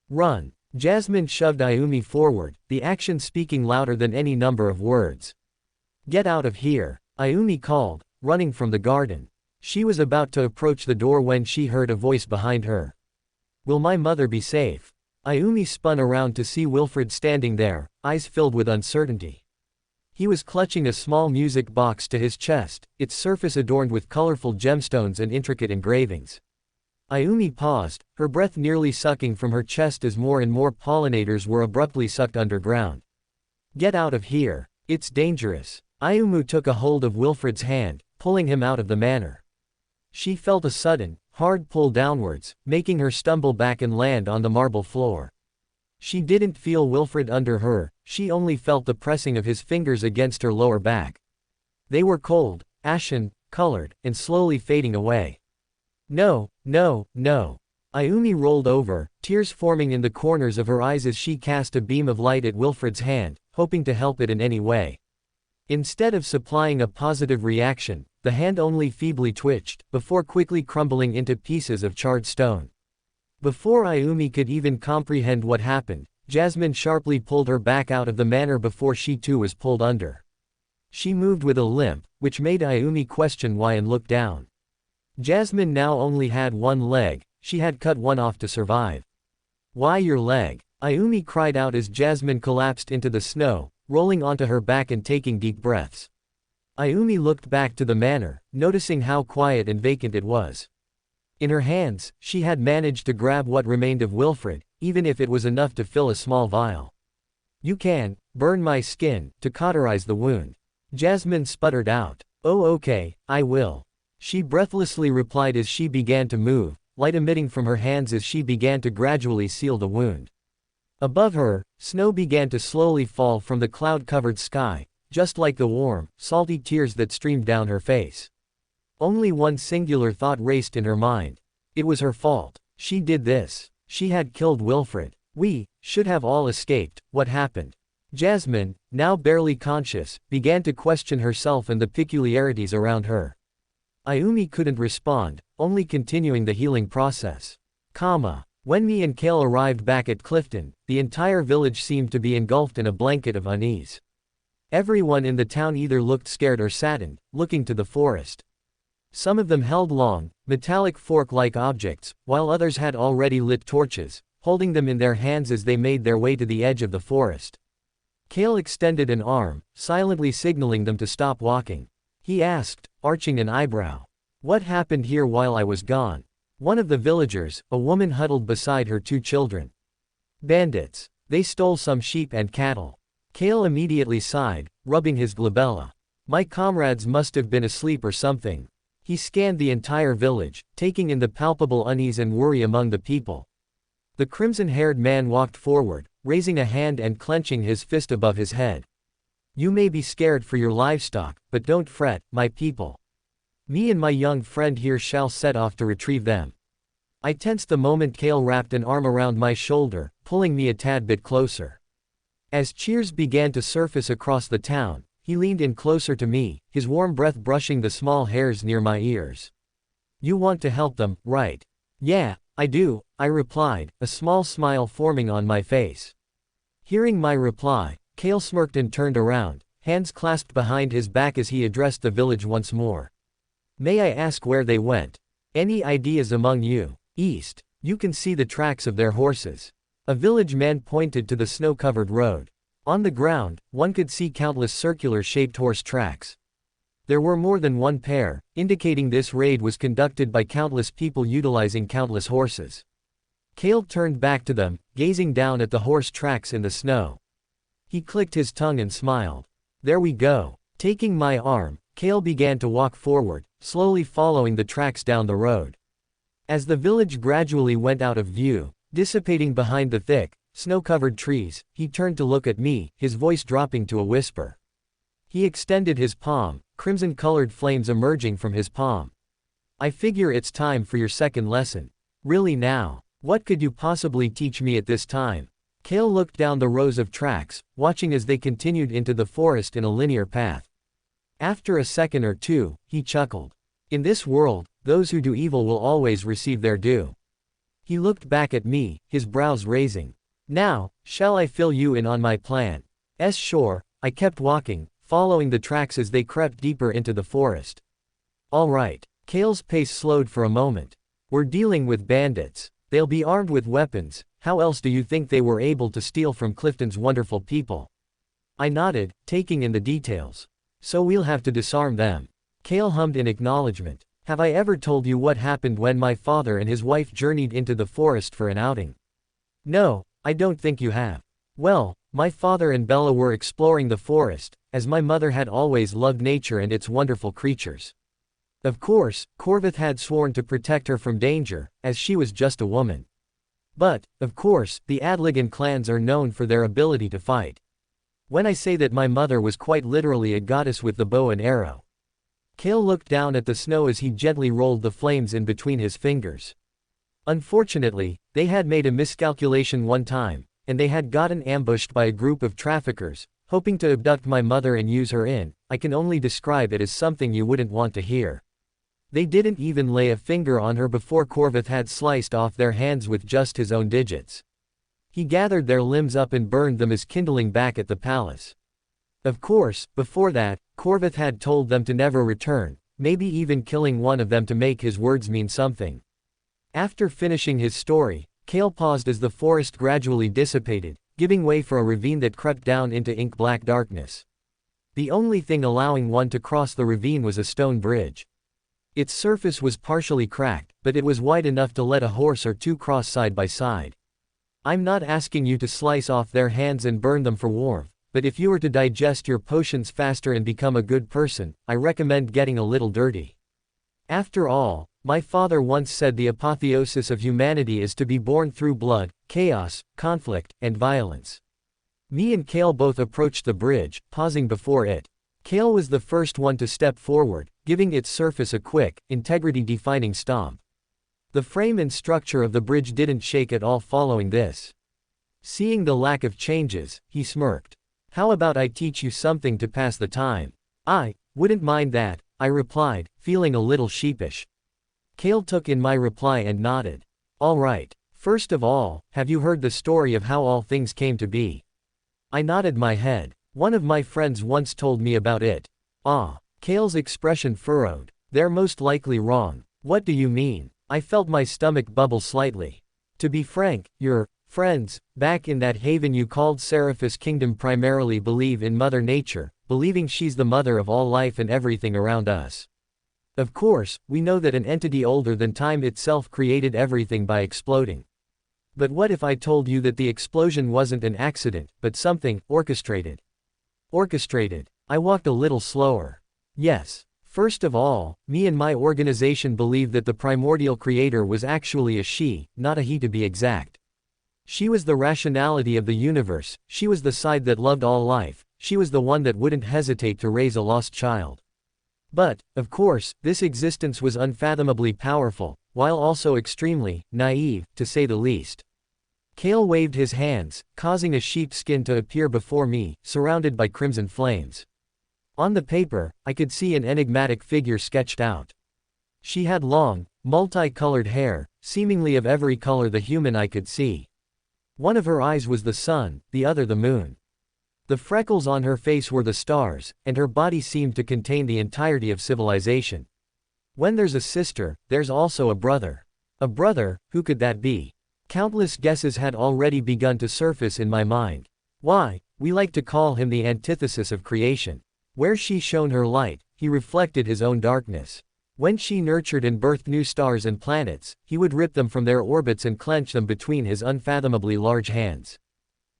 Run! Jasmine shoved Ayumi forward, the action speaking louder than any number of words. Get out of here! Ayumi called, running from the garden. She was about to approach the door when she heard a voice behind her. Will my mother be safe? Ayumi spun around to see Wilfred standing there, eyes filled with uncertainty. He was clutching a small music box to his chest, its surface adorned with colorful gemstones and intricate engravings. Ayumi paused, her breath nearly sucking from her chest as more and more pollinators were abruptly sucked underground. Get out of here. It's dangerous. Ayumu took a hold of Wilfred's hand, pulling him out of the manor. She felt a sudden, hard pull downwards, making her stumble back and land on the marble floor. She didn't feel Wilfred under her, she only felt the pressing of his fingers against her lower back. They were cold, ashen, colored, and slowly fading away. No, no, no. Ayumi rolled over, tears forming in the corners of her eyes as she cast a beam of light at Wilfred's hand, hoping to help it in any way. Instead of supplying a positive reaction, the hand only feebly twitched, before quickly crumbling into pieces of charred stone. Before Ayumi could even comprehend what happened, Jasmine sharply pulled her back out of the manor before she too was pulled under. She moved with a limp, which made Ayumi question why and look down. Jasmine now only had one leg, she had cut one off to survive. Why your leg? Ayumi cried out as Jasmine collapsed into the snow, rolling onto her back and taking deep breaths. Ayumi looked back to the manor, noticing how quiet and vacant it was. In her hands, she had managed to grab what remained of Wilfred, even if it was enough to fill a small vial. You can burn my skin to cauterize the wound. Jasmine sputtered out. Oh okay, I will. She breathlessly replied as she began to move, light emitting from her hands as she began to gradually seal the wound. Above her, snow began to slowly fall from the cloud-covered sky, just like the warm, salty tears that streamed down her face. Only one singular thought raced in her mind. It was her fault. She did this. She had killed Wilfred. We should have all escaped. What happened? Jasmine, now barely conscious, began to question herself and the peculiarities around her. Ayumi couldn't respond, only continuing the healing process. When me and Kale arrived back at Clifton, the entire village seemed to be engulfed in a blanket of unease. Everyone in the town either looked scared or saddened, looking to the forest. Some of them held long, metallic fork-like objects, while others had already lit torches, holding them in their hands as they made their way to the edge of the forest. Kale extended an arm, silently signaling them to stop walking. He asked, arching an eyebrow. What happened here while I was gone? One of the villagers, a woman huddled beside her two children. Bandits. They stole some sheep and cattle. Kale immediately sighed, rubbing his glabella. My comrades must have been asleep or something. He scanned the entire village, taking in the palpable unease and worry among the people. The crimson-haired man walked forward, raising a hand and clenching his fist above his head. You may be scared for your livestock, but don't fret, my people. Me and my young friend here shall set off to retrieve them. I tensed the moment Kale wrapped an arm around my shoulder, pulling me a tad bit closer. As cheers began to surface across the town, He leaned in closer to me, his warm breath brushing the small hairs near my ears. You want to help them, right? Yeah, I do, I replied, a small smile forming on my face. Hearing my reply, Kale smirked and turned around, hands clasped behind his back as he addressed the village once more. May I ask where they went? Any ideas among you? East. You can see the tracks of their horses. A village man pointed to the snow-covered road. On the ground, one could see countless circular-shaped horse tracks. There were more than one pair, indicating this raid was conducted by countless people utilizing countless horses. Kale turned back to them, gazing down at the horse tracks in the snow. He clicked his tongue and smiled. There we go. Taking my arm, Kale began to walk forward, slowly following the tracks down the road. As the village gradually went out of view, dissipating behind the thick, snow-covered trees, he turned to look at me, his voice dropping to a whisper. He extended his palm, crimson-colored flames emerging from his palm. I figure it's time for your second lesson. Really now? What could you possibly teach me at this time? Kale looked down the rows of tracks, watching as they continued into the forest in a linear path. After a second or two, he chuckled. In this world, those who do evil will always receive their due. He looked back at me, his brows raising. Now, shall I fill you in on my plan? Sure, I kept walking, following the tracks as they crept deeper into the forest. All right. Kale's pace slowed for a moment. We're dealing with bandits. They'll be armed with weapons. How else do you think they were able to steal from Clifton's wonderful people? I nodded, taking in the details. So we'll have to disarm them. Kale hummed in acknowledgement. Have I ever told you what happened when my father and his wife journeyed into the forest for an outing? No, I don't think you have. Well, my father and Bella were exploring the forest, as my mother had always loved nature and its wonderful creatures. Of course, Corvith had sworn to protect her from danger, as she was just a woman. But, of course, the Adligan clans are known for their ability to fight. When I say that my mother was quite literally a goddess with the bow and arrow. Kale looked down at the snow as he gently rolled the flames in between his fingers. Unfortunately, they had made a miscalculation one time, and they had gotten ambushed by a group of traffickers, hoping to abduct my mother and use her in. I can only describe it as something you wouldn't want to hear. They didn't even lay a finger on her before Corvith had sliced off their hands with just his own digits. He gathered their limbs up and burned them as kindling back at the palace. Of course, before that, Corvith had told them to never return, maybe even killing one of them to make his words mean something. After finishing his story, Kale paused as the forest gradually dissipated, giving way for a ravine that crept down into ink-black darkness. The only thing allowing one to cross the ravine was a stone bridge. Its surface was partially cracked, but it was wide enough to let a horse or two cross side by side. I'm not asking you to slice off their hands and burn them for warmth, but if you were to digest your potions faster and become a good person, I recommend getting a little dirty. After all, my father once said the apotheosis of humanity is to be born through blood, chaos, conflict, and violence. Me and Kale both approached the bridge, pausing before it. Kale was the first one to step forward, giving its surface a quick, integrity-defining stomp. The frame and structure of the bridge didn't shake at all following this. Seeing the lack of changes, he smirked. How about I teach you something to pass the time? I wouldn't mind that, I replied, feeling a little sheepish. Kale took in my reply and nodded. All right. First of all, have you heard the story of how all things came to be? I nodded my head. One of my friends once told me about it. Ah. Kale's expression furrowed. They're most likely wrong. What do you mean? I felt my stomach bubble slightly. To be frank, your friends, back in that haven you called Seraphis Kingdom primarily believe in Mother Nature, believing she's the mother of all life and everything around us. Of course, we know that an entity older than time itself created everything by exploding. But what if I told you that the explosion wasn't an accident, but something orchestrated? Orchestrated. I walked a little slower. Yes. First of all, me and my organization believe that the primordial creator was actually a she, not a he to be exact. She was the rationality of the universe, she was the side that loved all life, she was the one that wouldn't hesitate to raise a lost child. But, of course, this existence was unfathomably powerful, while also extremely naive, to say the least. Kale waved his hands, causing a sheepskin to appear before me, surrounded by crimson flames. On the paper, I could see an enigmatic figure sketched out. She had long, multi-colored hair, seemingly of every color the human eye could see. One of her eyes was the sun, the other the moon. The freckles on her face were the stars, and her body seemed to contain the entirety of civilization. When there's a sister, there's also a brother. A brother, who could that be? Countless guesses had already begun to surface in my mind. Why, we like to call him the antithesis of creation. Where she shone her light, he reflected his own darkness. When she nurtured and birthed new stars and planets, he would rip them from their orbits and clench them between his unfathomably large hands.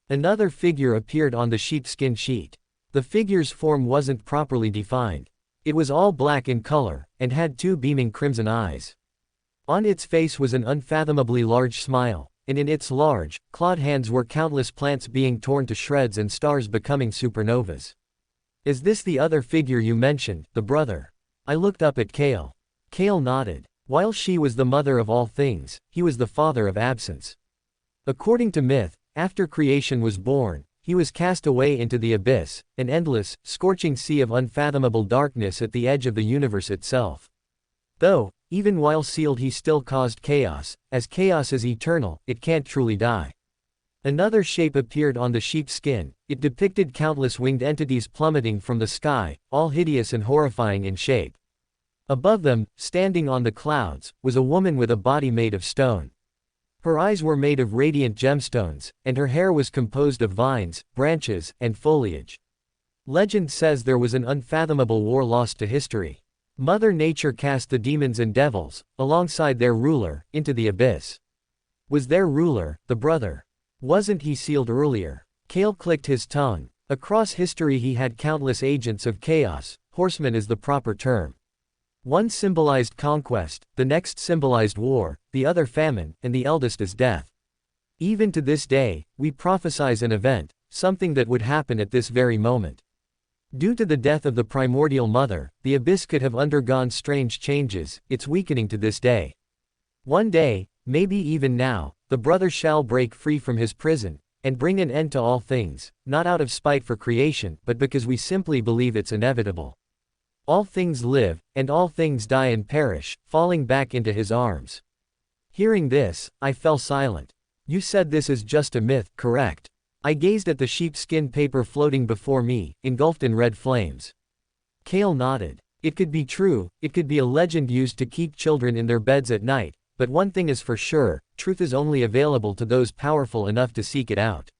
Another figure appeared on the sheepskin sheet. The figure's form wasn't properly defined. It was all black in color, and had two beaming crimson eyes. On its face was an unfathomably large smile, and in its large, clawed hands were countless plants being torn to shreds and stars becoming supernovas. Is this the other figure you mentioned, the brother? I looked up at Kale. Kale nodded. While she was the mother of all things, he was the father of absence. According to myth, after creation was born, he was cast away into the abyss, an endless, scorching sea of unfathomable darkness at the edge of the universe itself. Though, even while sealed he still caused chaos. As chaos is eternal, it can't truly die. Another shape appeared on the sheepskin. It depicted countless winged entities plummeting from the sky, all hideous and horrifying in shape. Above them, standing on the clouds, was a woman with a body made of stone. Her eyes were made of radiant gemstones, and her hair was composed of vines, branches, and foliage. Legend says there was an unfathomable war lost to history. Mother Nature cast the demons and devils, alongside their ruler, into the abyss. Was their ruler, the brother? Wasn't he sealed earlier? Kale clicked his tongue. Across history he had countless agents of chaos, horsemen is the proper term. One symbolized conquest, the next symbolized war, the other famine, and the eldest is death. Even to this day, we prophesize an event, something that would happen at this very moment. Due to the death of the primordial mother, the abyss could have undergone strange changes, it's weakening to this day. One day, maybe even now, the brother shall break free from his prison, and bring an end to all things, not out of spite for creation, but because we simply believe it's inevitable. All things live, and all things die and perish, falling back into his arms. Hearing this, I fell silent. You said this is just a myth, correct? I gazed at the sheepskin paper floating before me, engulfed in red flames. Kale nodded. It could be true, it could be a legend used to keep children in their beds at night, but one thing is for sure, truth is only available to those powerful enough to seek it out.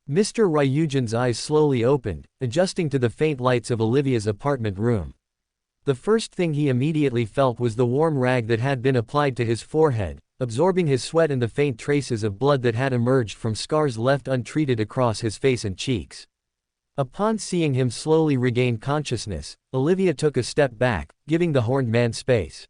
Mr. Ryugen's eyes slowly opened, adjusting to the faint lights of Olivia's apartment room. The first thing he immediately felt was the warm rag that had been applied to his forehead, absorbing his sweat and the faint traces of blood that had emerged from scars left untreated across his face and cheeks. Upon seeing him slowly regain consciousness, Olivia took a step back, giving the horned man space.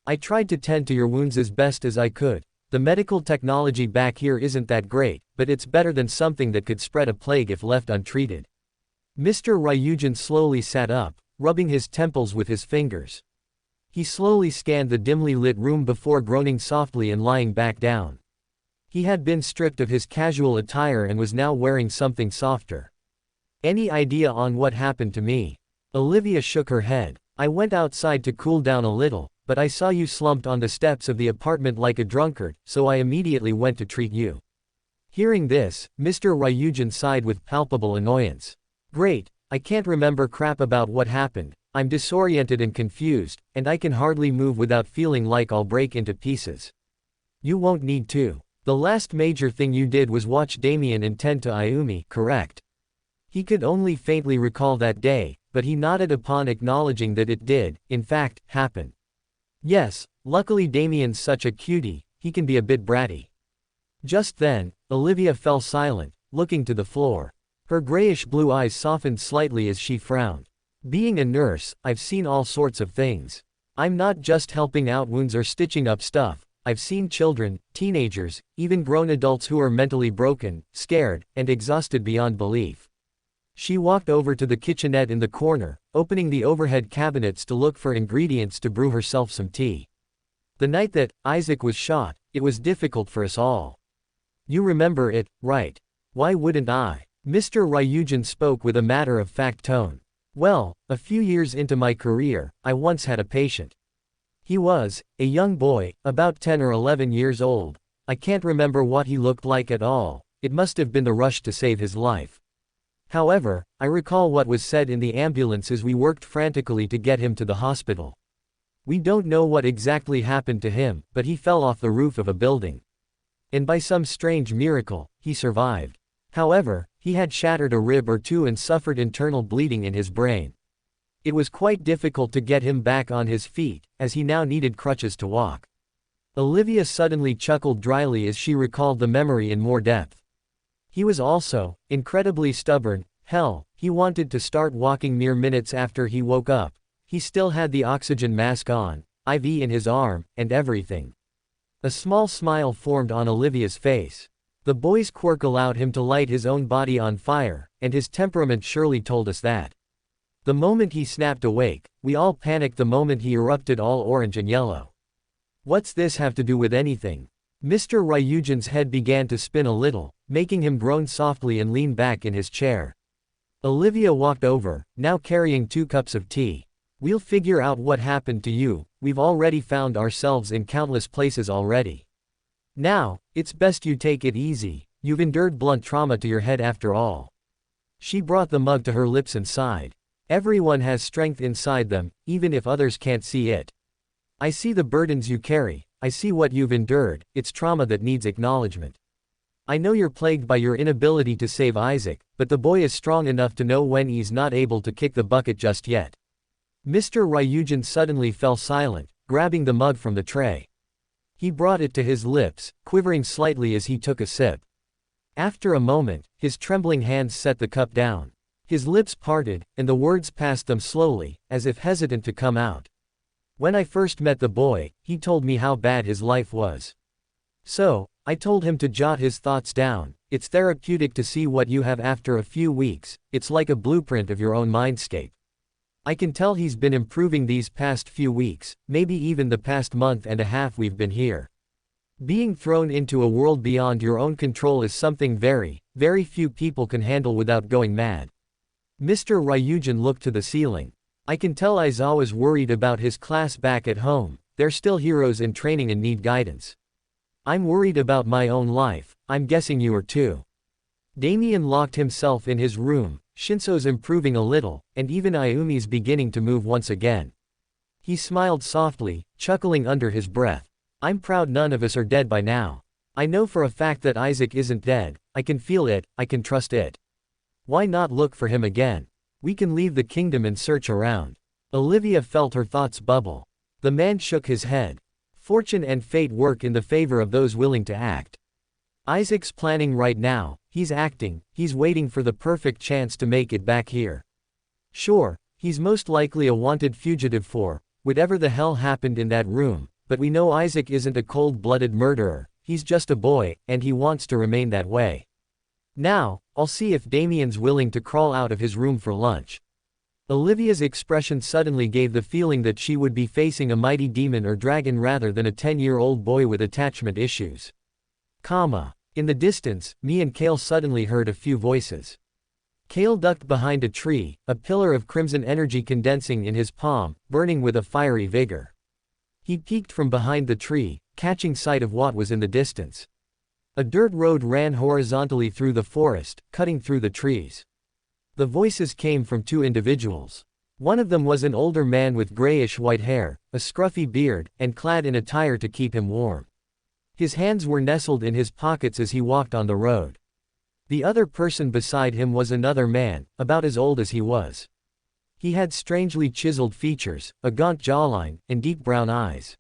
I tried to tend to your wounds as best as I could. The medical technology back here isn't that great, but it's better than something that could spread a plague if left untreated. Mr. Ryugen slowly sat up, rubbing his temples with his fingers. He slowly scanned the dimly lit room before groaning softly and lying back down. He had been stripped of his casual attire and was now wearing something softer. Any idea on what happened to me? Olivia shook her head. I went outside to cool down a little, but I saw you slumped on the steps of the apartment like a drunkard, so I immediately went to treat you. Hearing this, Mr. Ryugen sighed with palpable annoyance. Great, I can't remember crap about what happened. I'm disoriented and confused, and I can hardly move without feeling like I'll break into pieces. You won't need to. The last major thing you did was watch Damien and tend to Ayumi, correct? He could only faintly recall that day, but he nodded upon acknowledging that it did, in fact, happen. Yes, luckily Damien's such a cutie, he can be a bit bratty. Just then, Olivia fell silent, looking to the floor. Her grayish-blue eyes softened slightly as she frowned. Being a nurse, I've seen all sorts of things. I'm not just helping out wounds or stitching up stuff. I've seen children, teenagers, even grown adults who are mentally broken, scared, and exhausted beyond belief. She walked over to the kitchenette in the corner, opening the overhead cabinets to look for ingredients to brew herself some tea. The night that Isaac was shot, it was difficult for us all. You remember it, right? Why wouldn't I? Mr. Ryugen spoke with a matter-of-fact tone. Well, a few years into my career, I once had a patient. He was a young boy, about 10 or 11 years old. I can't remember what he looked like at all. It must have been the rush to save his life. However, I recall what was said in the ambulance as we worked frantically to get him to the hospital. We don't know what exactly happened to him, but he fell off the roof of a building. And by some strange miracle, he survived. However, he had shattered a rib or two and suffered internal bleeding in his brain. It was quite difficult to get him back on his feet, as he now needed crutches to walk. Olivia suddenly chuckled dryly as she recalled the memory in more depth. He was also incredibly stubborn. Hell, he wanted to start walking mere minutes after he woke up. He still had the oxygen mask on, IV in his arm, and everything. A small smile formed on Olivia's face. The boy's quirk allowed him to light his own body on fire, and his temperament surely told us that. The moment he snapped awake, we all panicked the moment he erupted all orange and yellow. What's this have to do with anything? Mr. Ryugen's head began to spin a little, making him groan softly and lean back in his chair. Olivia walked over, now carrying 2 cups of tea. We'll figure out what happened to you. We've already found ourselves in countless places already. Now, it's best you take it easy. You've endured blunt trauma to your head after all. She brought the mug to her lips and sighed. Everyone has strength inside them, even if others can't see it. I see the burdens you carry. I see what you've endured. It's trauma that needs acknowledgement. I know you're plagued by your inability to save Isaac, but the boy is strong enough to know when he's not able to kick the bucket just yet. Mr. Ryugen suddenly fell silent, grabbing the mug from the tray. He brought it to his lips, quivering slightly as he took a sip. After a moment, his trembling hands set the cup down. His lips parted, and the words passed them slowly, as if hesitant to come out. When I first met the boy, he told me how bad his life was. So, I told him to jot his thoughts down. It's therapeutic to see what you have after a few weeks. It's like a blueprint of your own mindscape. I can tell he's been improving these past few weeks, maybe even the past month and a half we've been here. Being thrown into a world beyond your own control is something very, very few people can handle without going mad. Mr. Ryugen looked to the ceiling. I can tell Aizawa's worried about his class back at home. They're still heroes in training and need guidance. I'm worried about my own life. I'm guessing you are too. Damien locked himself in his room. Shinso's improving a little, and even Ayumi's beginning to move once again. He smiled softly, chuckling under his breath. I'm proud none of us are dead by now. I know for a fact that Isaac isn't dead. I can feel it, I can trust it. Why not look for him again? We can leave the kingdom and search around. Olivia felt her thoughts bubble. The man shook his head. Fortune and fate work in the favor of those willing to act. Isaac's planning right now, he's acting, he's waiting for the perfect chance to make it back here. Sure, he's most likely a wanted fugitive for whatever the hell happened in that room, but we know Isaac isn't a cold-blooded murderer. He's just a boy, and he wants to remain that way. Now, I'll see if Damien's willing to crawl out of his room for lunch. Olivia's expression suddenly gave the feeling that she would be facing a mighty demon or dragon rather than a 10-year-old boy with attachment issues. In the distance, me and Kale suddenly heard a few voices. Kale ducked behind a tree, a pillar of crimson energy condensing in his palm, burning with a fiery vigor. He peeked from behind the tree, catching sight of what was in the distance. A dirt road ran horizontally through the forest, cutting through the trees. The voices came from 2 individuals. One of them was an older man with grayish-white hair, a scruffy beard, and clad in attire to keep him warm. His hands were nestled in his pockets as he walked on the road. The other person beside him was another man, about as old as he was. He had strangely chiseled features, a gaunt jawline, and deep brown eyes.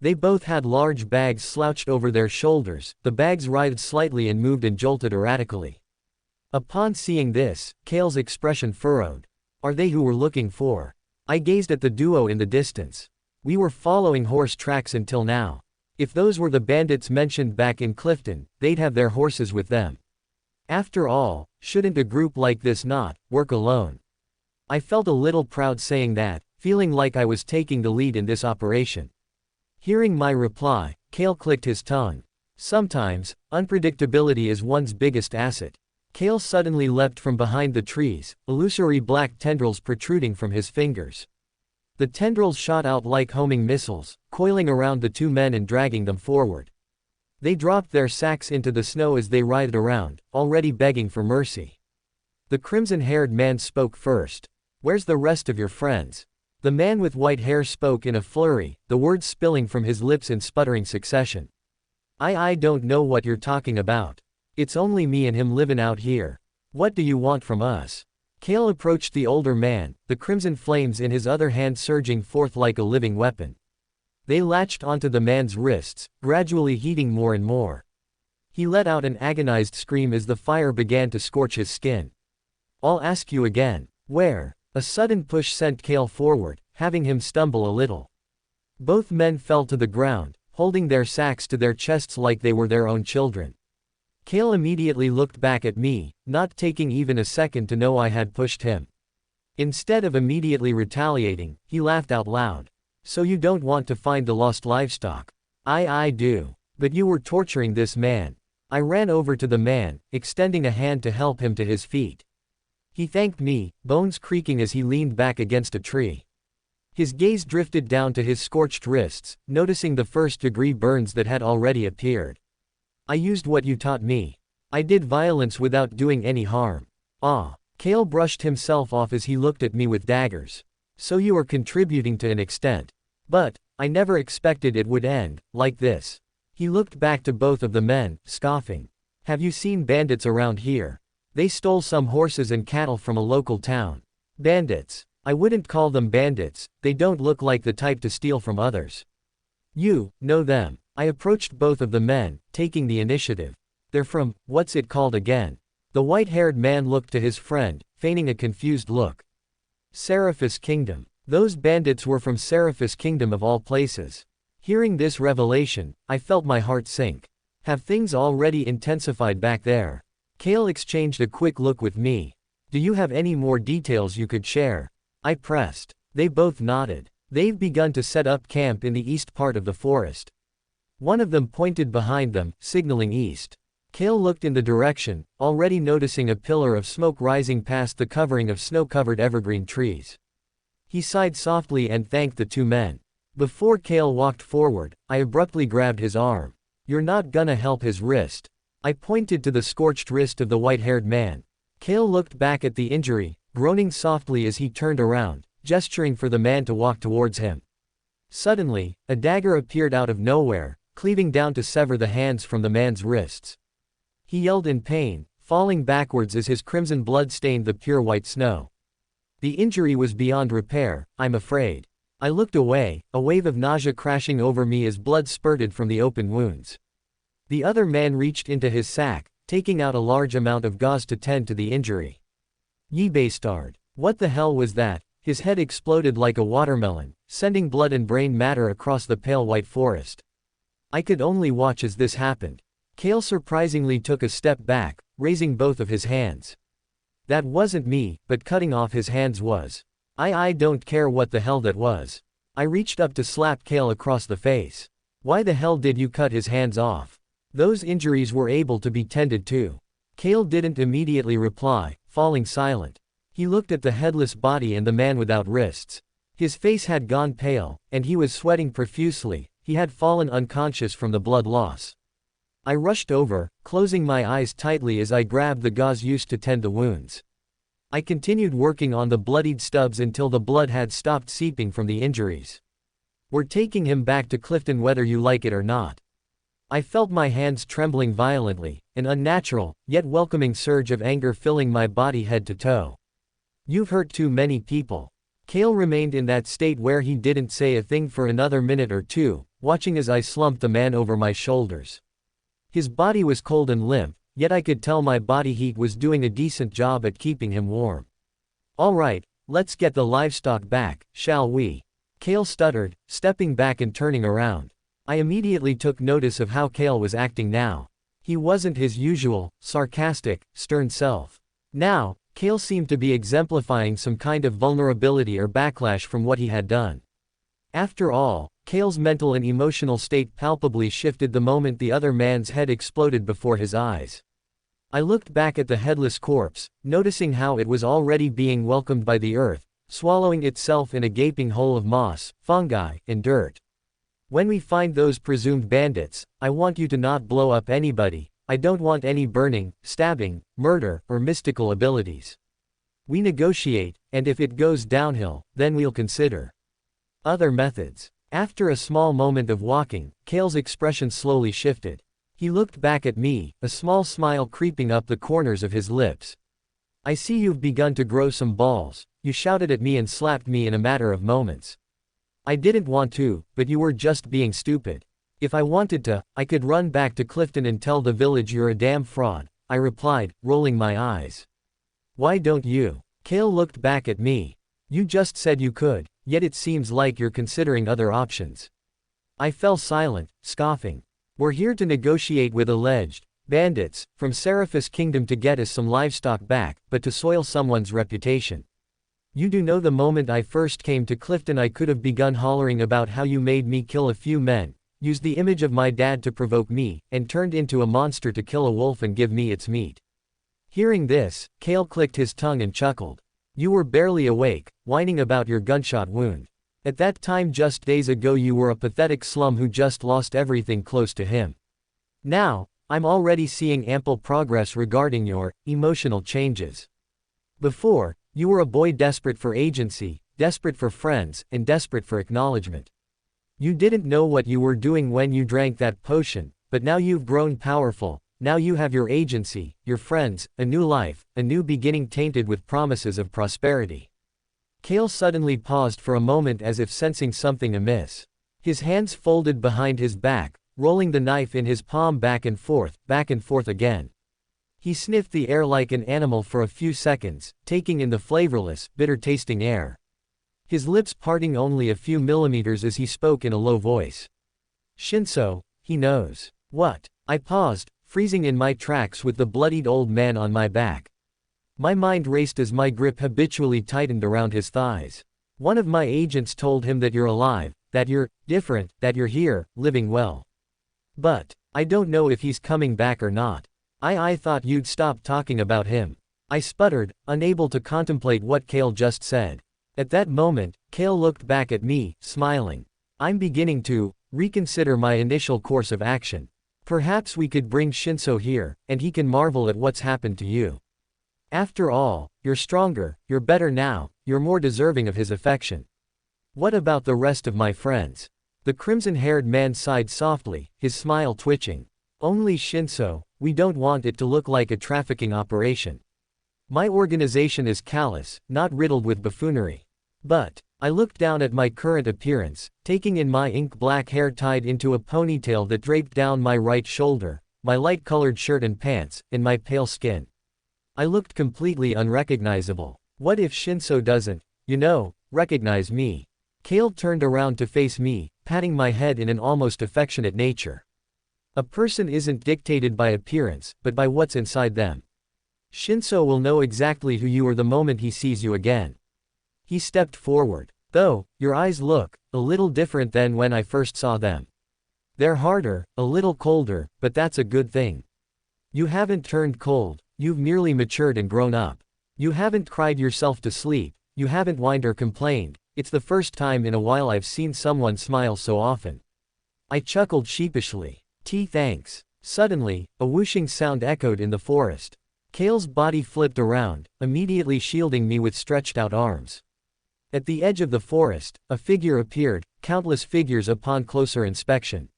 They both had large bags slouched over their shoulders. The bags writhed slightly and moved and jolted erratically. Upon seeing this, Kale's expression furrowed. Are they who we're looking for? I gazed at the duo in the distance. We were following horse tracks until now. If those were the bandits mentioned back in Clifton, they'd have their horses with them. After all, shouldn't a group like this not work alone? I felt a little proud saying that, feeling like I was taking the lead in this operation. Hearing my reply, Kale clicked his tongue. Sometimes, unpredictability is one's biggest asset. Kale suddenly leapt from behind the trees, illusory black tendrils protruding from his fingers. The tendrils shot out like homing missiles, coiling around the two men and dragging them forward. They dropped their sacks into the snow as they writhed around, already begging for mercy. The crimson-haired man spoke first. "Where's the rest of your friends?" The man with white hair spoke in a flurry, the words spilling from his lips in sputtering succession. I don't know what you're talking about. It's only me and him livin' out here. What do you want from us?" Kale approached the older man, the crimson flames in his other hand surging forth like a living weapon. They latched onto the man's wrists, gradually heating more and more. He let out an agonized scream as the fire began to scorch his skin. "I'll ask you again. Where?" A sudden push sent Kale forward, having him stumble a little. Both men fell to the ground, holding their sacks to their chests like they were their own children. Kale immediately looked back at me, not taking even a second to know I had pushed him. Instead of immediately retaliating, he laughed out loud. "So you don't want to find the lost livestock?" I do. But you were torturing this man." I ran over to the man, extending a hand to help him to his feet. He thanked me, bones creaking as he leaned back against a tree. His gaze drifted down to his scorched wrists, noticing the first-degree burns that had already appeared. "I used what you taught me. I did violence without doing any harm." "Ah." Kale brushed himself off as he looked at me with daggers. "So you are contributing to an extent. But, I never expected it would end like this." He looked back to both of the men, scoffing. "Have you seen bandits around here? They stole some horses and cattle from a local town." "Bandits? I wouldn't call them bandits, they don't look like the type to steal from others." "You know them." I approached both of the men, taking the initiative. "They're from, what's it called again?" The white-haired man looked to his friend, feigning a confused look. "Seraphis Kingdom." Those bandits were from Seraphis Kingdom of all places. Hearing this revelation, I felt my heart sink. Have things already intensified back there? Kale exchanged a quick look with me. "Do you have any more details you could share?" I pressed. They both nodded. "They've begun to set up camp in the east part of the forest." One of them pointed behind them, signaling east. Kale looked in the direction, already noticing a pillar of smoke rising past the covering of snow-covered evergreen trees. He sighed softly and thanked the two men. Before Kale walked forward, I abruptly grabbed his arm. "You're not gonna help his wrist." I pointed to the scorched wrist of the white-haired man. Kale looked back at the injury, groaning softly as he turned around, gesturing for the man to walk towards him. Suddenly, a dagger appeared out of nowhere, cleaving down to sever the hands from the man's wrists. He yelled in pain, falling backwards as his crimson blood stained the pure white snow. The injury was beyond repair, I'm afraid. I looked away, a wave of nausea crashing over me as blood spurted from the open wounds. The other man reached into his sack, taking out a large amount of gauze to tend to the injury. Ye bastard. What the hell was that? His head exploded like a watermelon, sending blood and brain matter across the pale white forest. I could only watch as this happened. Kale surprisingly took a step back, raising both of his hands. That wasn't me, but cutting off his hands was. I don't care what the hell that was. I reached up to slap Kale across the face. Why the hell did you cut his hands off? Those injuries were able to be tended to. Kale didn't immediately reply, falling silent. He looked at the headless body and the man without wrists. His face had gone pale, and he was sweating profusely. He had fallen unconscious from the blood loss. I rushed over, closing my eyes tightly as I grabbed the gauze used to tend the wounds. I continued working on the bloodied stubs until the blood had stopped seeping from the injuries. "We're taking him back to Clifton whether you like it or not." I felt my hands trembling violently, an unnatural, yet welcoming surge of anger filling my body head to toe. "You've hurt too many people." Kale remained in that state where he didn't say a thing for another minute or two, watching as I slumped the man over my shoulders. His body was cold and limp, yet I could tell my body heat was doing a decent job at keeping him warm. "All right, let's get the livestock back, shall we?" Kale stuttered, stepping back and turning around. I immediately took notice of how Kale was acting now. He wasn't his usual, sarcastic, stern self. Now, Kale seemed to be exemplifying some kind of vulnerability or backlash from what he had done. After all, Kale's mental and emotional state palpably shifted the moment the other man's head exploded before his eyes. I looked back at the headless corpse, noticing how it was already being welcomed by the earth, swallowing itself in a gaping hole of moss, fungi, and dirt. When we find those presumed bandits, I want you to not blow up anybody. I don't want any burning, stabbing, murder, or mystical abilities. We negotiate, and if it goes downhill, then we'll consider other methods. After a small moment of walking, Kale's expression slowly shifted. He looked back at me, a small smile creeping up the corners of his lips. I see you've begun to grow some balls. You shouted at me and slapped me in a matter of moments. I didn't want to, but you were just being stupid. If I wanted to, I could run back to Clifton and tell the village you're a damn fraud, I replied, rolling my eyes. Why don't you? Kale looked back at me. You just said you could, yet it seems like you're considering other options. I fell silent, scoffing. We're here to negotiate with alleged bandits from Seraphis Kingdom to get us some livestock back, but to soil someone's reputation. You do know the moment I first came to Clifton I could have begun hollering about how you made me kill a few men, used the image of my dad to provoke me, and turned into a monster to kill a wolf and give me its meat. Hearing this, Kale clicked his tongue and chuckled. You were barely awake, whining about your gunshot wound. At that time just days ago you were a pathetic slum who just lost everything close to him. Now, I'm already seeing ample progress regarding your emotional changes. Before, you were a boy desperate for agency, desperate for friends, and desperate for acknowledgement. You didn't know what you were doing when you drank that potion, but now you've grown powerful. Now you have your agency, your friends, a new life, a new beginning tainted with promises of prosperity. Kale suddenly paused for a moment as if sensing something amiss. His hands folded behind his back, rolling the knife in his palm back and forth again. He sniffed the air like an animal for a few seconds, taking in the flavorless, bitter-tasting air. His lips parting only a few millimeters as he spoke in a low voice. Shinso, he knows. What? I paused, freezing in my tracks with the bloodied old man on my back. My mind raced as my grip habitually tightened around his thighs. One of my agents told him that you're alive, that you're different, that you're here, living well. But I don't know if he's coming back or not. I thought you'd stop talking about him. I sputtered, unable to contemplate what Kale just said. At that moment, Kale looked back at me, smiling. I'm beginning to reconsider my initial course of action. Perhaps we could bring Shinso here, and he can marvel at what's happened to you. After all, you're stronger, you're better now, you're more deserving of his affection. What about the rest of my friends? The crimson-haired man sighed softly, his smile twitching. Only Shinso, we don't want it to look like a trafficking operation. My organization is callous, not riddled with buffoonery. But I looked down at my current appearance, taking in my ink-black hair tied into a ponytail that draped down my right shoulder, my light-colored shirt and pants, and my pale skin. I looked completely unrecognizable. What if Shinso doesn't, recognize me? Kale turned around to face me, patting my head in an almost affectionate nature. A person isn't dictated by appearance, but by what's inside them. Shinso will know exactly who you are the moment he sees you again. He stepped forward. Though, your eyes look a little different than when I first saw them. They're harder, a little colder, but that's a good thing. You haven't turned cold, you've merely matured and grown up. You haven't cried yourself to sleep, you haven't whined or complained. It's the first time in a while I've seen someone smile so often. I chuckled sheepishly. Thanks. Suddenly, a whooshing sound echoed in the forest. Kale's body flipped around, immediately shielding me with stretched out arms. At the edge of the forest, a figure appeared, countless figures upon closer inspection.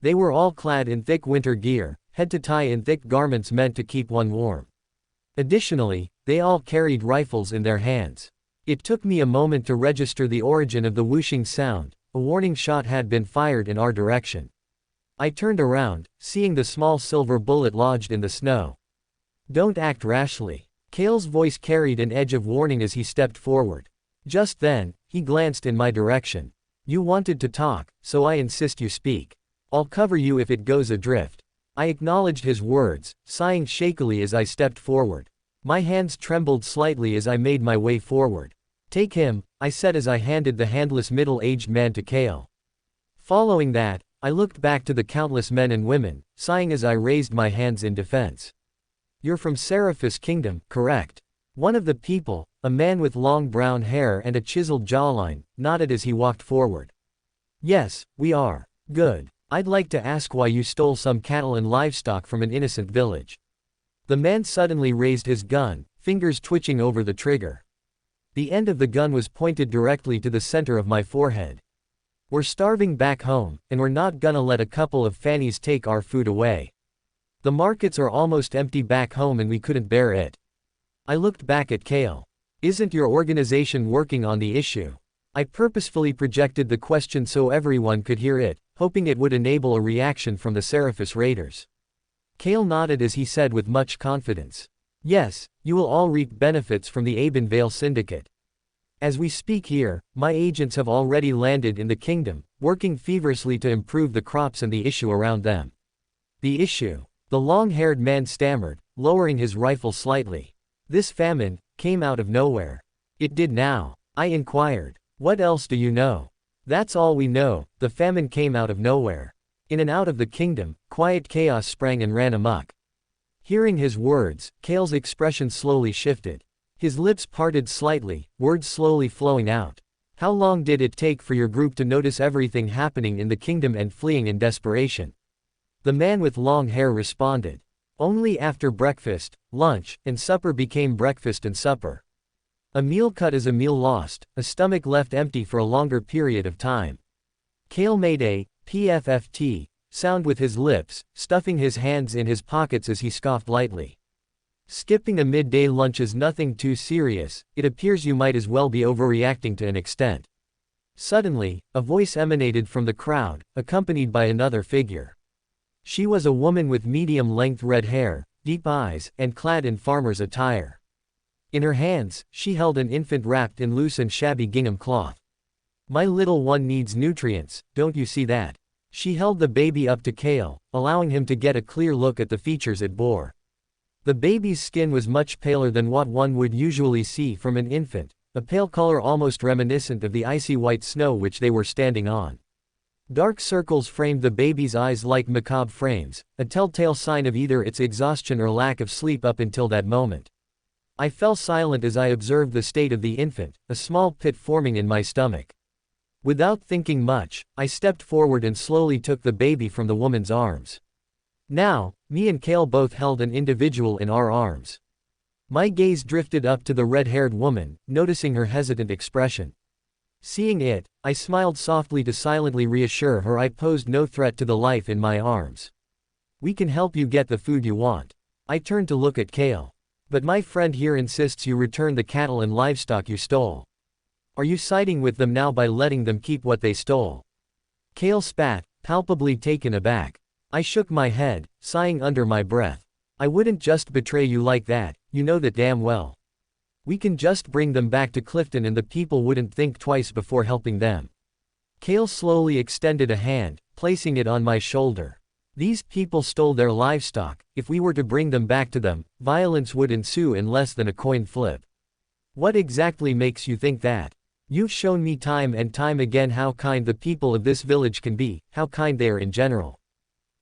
They were all clad in thick winter gear, head to tie in thick garments meant to keep one warm. Additionally, they all carried rifles in their hands. It took me a moment to register the origin of the whooshing sound. A warning shot had been fired in our direction. I turned around, seeing the small silver bullet lodged in the snow. Don't act rashly. Kale's voice carried an edge of warning as he stepped forward. Just then, he glanced in my direction. You wanted to talk, so I insist you speak. I'll cover you if it goes adrift. I acknowledged his words, sighing shakily as I stepped forward. My hands trembled slightly as I made my way forward. Take him, I said as I handed the handless middle-aged man to Kale. Following that, I looked back to the countless men and women, sighing as I raised my hands in defense. You're from Seraphis Kingdom, correct? One of the people, a man with long brown hair and a chiseled jawline, nodded as he walked forward. Yes, we are. Good. I'd like to ask why you stole some cattle and livestock from an innocent village. The man suddenly raised his gun, fingers twitching over the trigger. The end of the gun was pointed directly to the center of my forehead. We're starving back home, and we're not gonna let a couple of fannies take our food away. The markets are almost empty back home and we couldn't bear it. I looked back at Kale. Isn't your organization working on the issue? I purposefully projected the question so everyone could hear it, hoping it would enable a reaction from the Seraphis raiders. Kale nodded as he said with much confidence. Yes, you will all reap benefits from the Abenvale Syndicate. As we speak here, my agents have already landed in the kingdom, working feverishly to improve the crops and the issue around them. The issue? The long-haired man stammered, lowering his rifle slightly. This famine came out of nowhere. It did now. I inquired. What else do you know? That's all we know, the famine came out of nowhere. In and out of the kingdom, quiet chaos sprang and ran amok. Hearing his words, Kale's expression slowly shifted. His lips parted slightly, words slowly flowing out. How long did it take for your group to notice everything happening in the kingdom and fleeing in desperation? The man with long hair responded. Only after breakfast, lunch, and supper became breakfast and supper. A meal cut is a meal lost, a stomach left empty for a longer period of time. Kale made a PFFT sound with his lips, stuffing his hands in his pockets as he scoffed lightly. Skipping a midday lunch is nothing too serious, it appears you might as well be overreacting to an extent. Suddenly, a voice emanated from the crowd, accompanied by another figure. She was a woman with medium-length red hair, deep eyes, and clad in farmer's attire. In her hands, she held an infant wrapped in loose and shabby gingham cloth. My little one needs nutrients, don't you see that? She held the baby up to Kale, allowing him to get a clear look at the features it bore. The baby's skin was much paler than what one would usually see from an infant, a pale color almost reminiscent of the icy white snow which they were standing on. Dark circles framed the baby's eyes like macabre frames, a telltale sign of either its exhaustion or lack of sleep up until that moment. I fell silent as I observed the state of the infant, a small pit forming in my stomach. Without thinking much, I stepped forward and slowly took the baby from the woman's arms. Now, me and Kale both held an individual in our arms. My gaze drifted up to the red-haired woman, noticing her hesitant expression. Seeing it, I smiled softly to silently reassure her I posed no threat to the life in my arms. We can help you get the food you want. I turned to look at Kale. But my friend here insists you return the cattle and livestock you stole. Are you siding with them now by letting them keep what they stole? Kale spat, palpably taken aback. I shook my head, sighing under my breath. I wouldn't just betray you like that, you know that damn well. We can just bring them back to Clifton and the people wouldn't think twice before helping them. Kale slowly extended a hand, placing it on my shoulder. These people stole their livestock, if we were to bring them back to them, violence would ensue in less than a coin flip. What exactly makes you think that? You've shown me time and time again how kind the people of this village can be, how kind they are in general.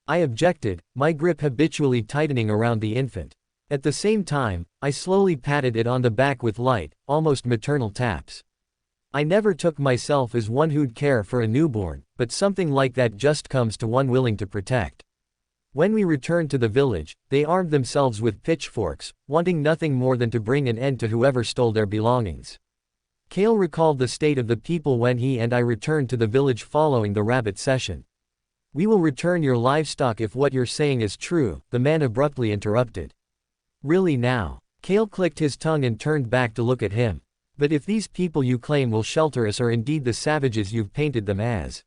I objected, my grip habitually tightening around the infant. At the same time, I slowly patted it on the back with light, almost maternal taps. I never took myself as one who'd care for a newborn, but something like that just comes to one willing to protect. When we returned to the village, they armed themselves with pitchforks, wanting nothing more than to bring an end to whoever stole their belongings. Kale recalled the state of the people when he and I returned to the village following the rabbit session. We will return your livestock if what you're saying is true, the man abruptly interrupted. Really now? Kale clicked his tongue and turned back to look at him. But if these people you claim will shelter us are indeed the savages you've painted them as.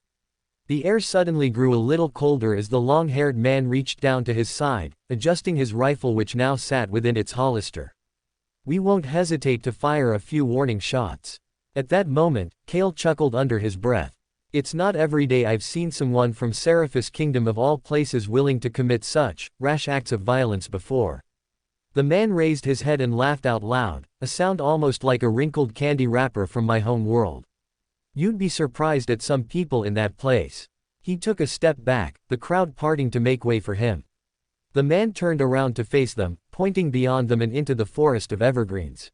The air suddenly grew a little colder as the long-haired man reached down to his side, adjusting his rifle which now sat within its holster. We won't hesitate to fire a few warning shots. At that moment, Kale chuckled under his breath. It's not every day I've seen someone from Seraphis Kingdom of all places willing to commit such rash acts of violence before. The man raised his head and laughed out loud, a sound almost like a wrinkled candy wrapper from my home world. You'd be surprised at some people in that place. He took a step back, the crowd parting to make way for him. The man turned around to face them, pointing beyond them and into the forest of evergreens.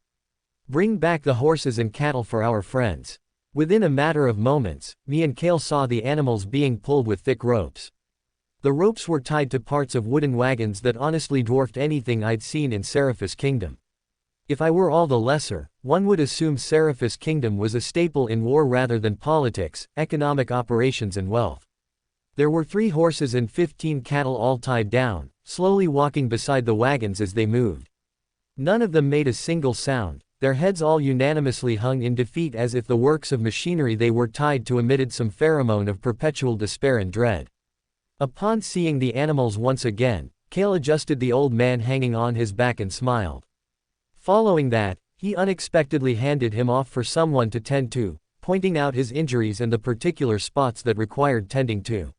Bring back the horses and cattle for our friends. Within a matter of moments, me and Kale saw the animals being pulled with thick ropes. The ropes were tied to parts of wooden wagons that honestly dwarfed anything I'd seen in Seraphis Kingdom. If I were all the lesser, one would assume Seraphis Kingdom was a staple in war rather than politics, economic operations and wealth. There were 3 horses and 15 cattle all tied down, slowly walking beside the wagons as they moved. None of them made a single sound, their heads all unanimously hung in defeat as if the works of machinery they were tied to emitted some pheromone of perpetual despair and dread. Upon seeing the animals once again, Kale adjusted the old man hanging on his back and smiled. Following that, he unexpectedly handed him off for someone to tend to, pointing out his injuries and the particular spots that required tending to.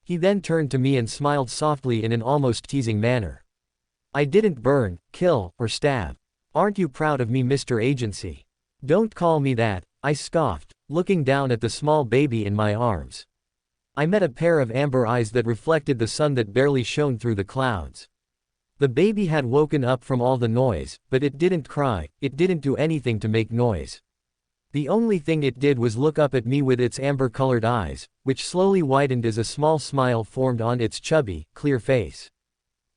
He then turned to me and smiled softly in an almost teasing manner. I didn't burn, kill, or stab. Aren't you proud of me, Mr. Agency? Don't call me that, I scoffed, looking down at the small baby in my arms. I met a pair of amber eyes that reflected the sun that barely shone through the clouds. The baby had woken up from all the noise, but it didn't cry, it didn't do anything to make noise. The only thing it did was look up at me with its amber-colored eyes, which slowly widened as a small smile formed on its chubby, clear face.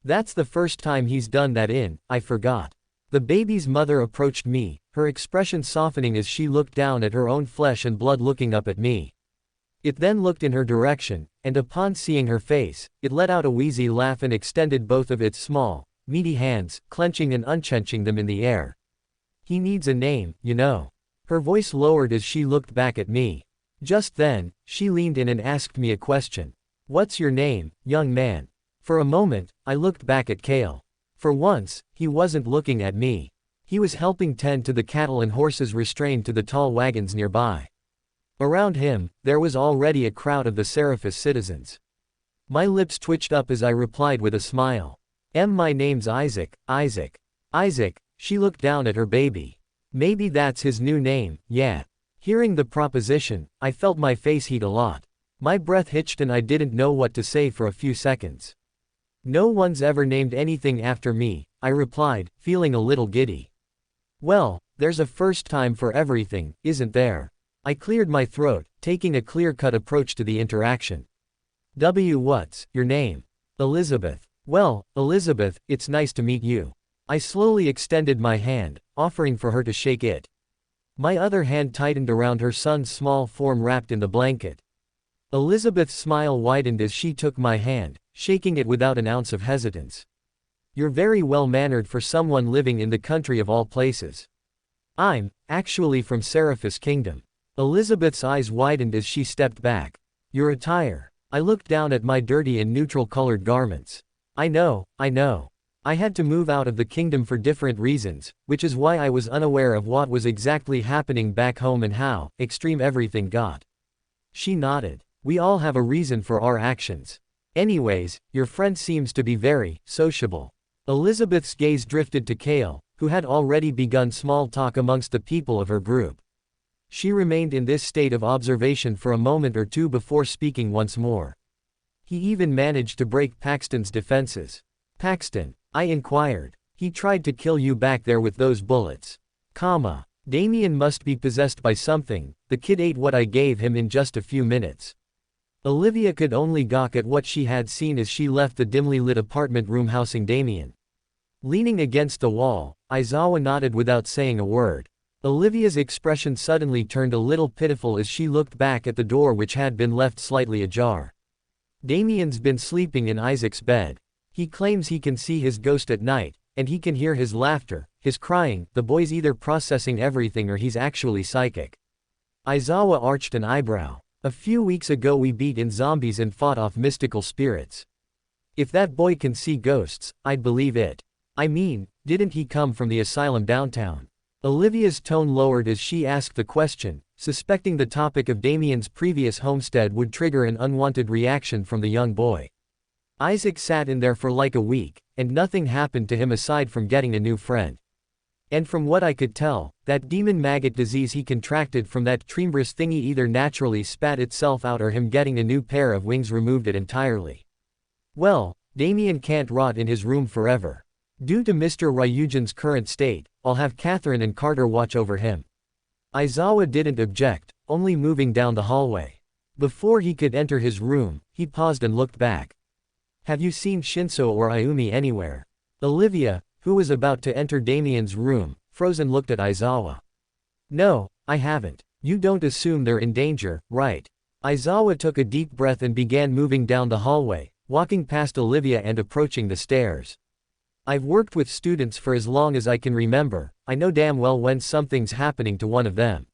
That's the first time he's done that I forgot. The baby's mother approached me, her expression softening as she looked down at her own flesh and blood looking up at me. It then looked in her direction, and upon seeing her face, it let out a wheezy laugh and extended both of its small, meaty hands, clenching and unclenching them in the air. He needs a name, you know. Her voice lowered as she looked back at me. Just then, she leaned in and asked me a question. What's your name, young man? For a moment, I looked back at Kale. For once, he wasn't looking at me. He was helping tend to the cattle and horses restrained to the tall wagons nearby. Around him, there was already a crowd of the Seraphis citizens. My lips twitched up as I replied with a smile. My name's Isaac, Isaac. Isaac, she looked down at her baby. Maybe that's his new name, yeah. Hearing the proposition, I felt my face heat a lot. My breath hitched and I didn't know what to say for a few seconds. No one's ever named anything after me, I replied, feeling a little giddy. Well, there's a first time for everything, isn't there? I cleared my throat, taking a clear-cut approach to the interaction. What's your name? Elizabeth. Well, Elizabeth, it's nice to meet you. I slowly extended my hand, offering for her to shake it. My other hand tightened around her son's small form wrapped in the blanket. Elizabeth's smile widened as she took my hand, shaking it without an ounce of hesitance. You're very well-mannered for someone living in the country of all places. I'm, actually from Seraphis Kingdom. Elizabeth's eyes widened as she stepped back. Your attire. I looked down at my dirty and neutral-colored garments. I know. I had to move out of the kingdom for different reasons, which is why I was unaware of what was exactly happening back home and how extreme everything got. She nodded. We all have a reason for our actions. Anyways, your friend seems to be very sociable. Elizabeth's gaze drifted to Kale, who had already begun small talk amongst the people of her group. She remained in this state of observation for a moment or two before speaking once more. He even managed to break Paxton's defenses. Paxton, I inquired. He tried to kill you back there with those bullets. Damien must be possessed by something, the kid ate what I gave him in just a few minutes. Olivia could only gawk at what she had seen as she left the dimly lit apartment room housing Damien. Leaning against the wall, Aizawa nodded without saying a word. Olivia's expression suddenly turned a little pitiful as she looked back at the door which had been left slightly ajar. Damien's been sleeping in Isaac's bed. He claims he can see his ghost at night, and he can hear his laughter, his crying. The boy's either processing everything or he's actually psychic. Aizawa arched an eyebrow. A few weeks ago we beat in zombies and fought off mystical spirits. If that boy can see ghosts, I'd believe it. I mean, didn't he come from the asylum downtown? Olivia's tone lowered as she asked the question, suspecting the topic of Damien's previous homestead would trigger an unwanted reaction from the young boy. Isaac sat in there for like a week, and nothing happened to him aside from getting a new friend. And from what I could tell, that demon maggot disease he contracted from that Treembrus thingy either naturally spat itself out or him getting a new pair of wings removed it entirely. Well, Damien can't rot in his room forever. Due to Mr. Ryugen's current state, I'll have Catherine and Carter watch over him. Aizawa didn't object, only moving down the hallway. Before he could enter his room, he paused and looked back. Have you seen Shinso or Ayumi anywhere? Olivia, who was about to enter Damien's room, froze and looked at Aizawa. No, I haven't. You don't assume they're in danger, right? Aizawa took a deep breath and began moving down the hallway, walking past Olivia and approaching the stairs. I've worked with students for as long as I can remember, I know damn well when something's happening to one of them.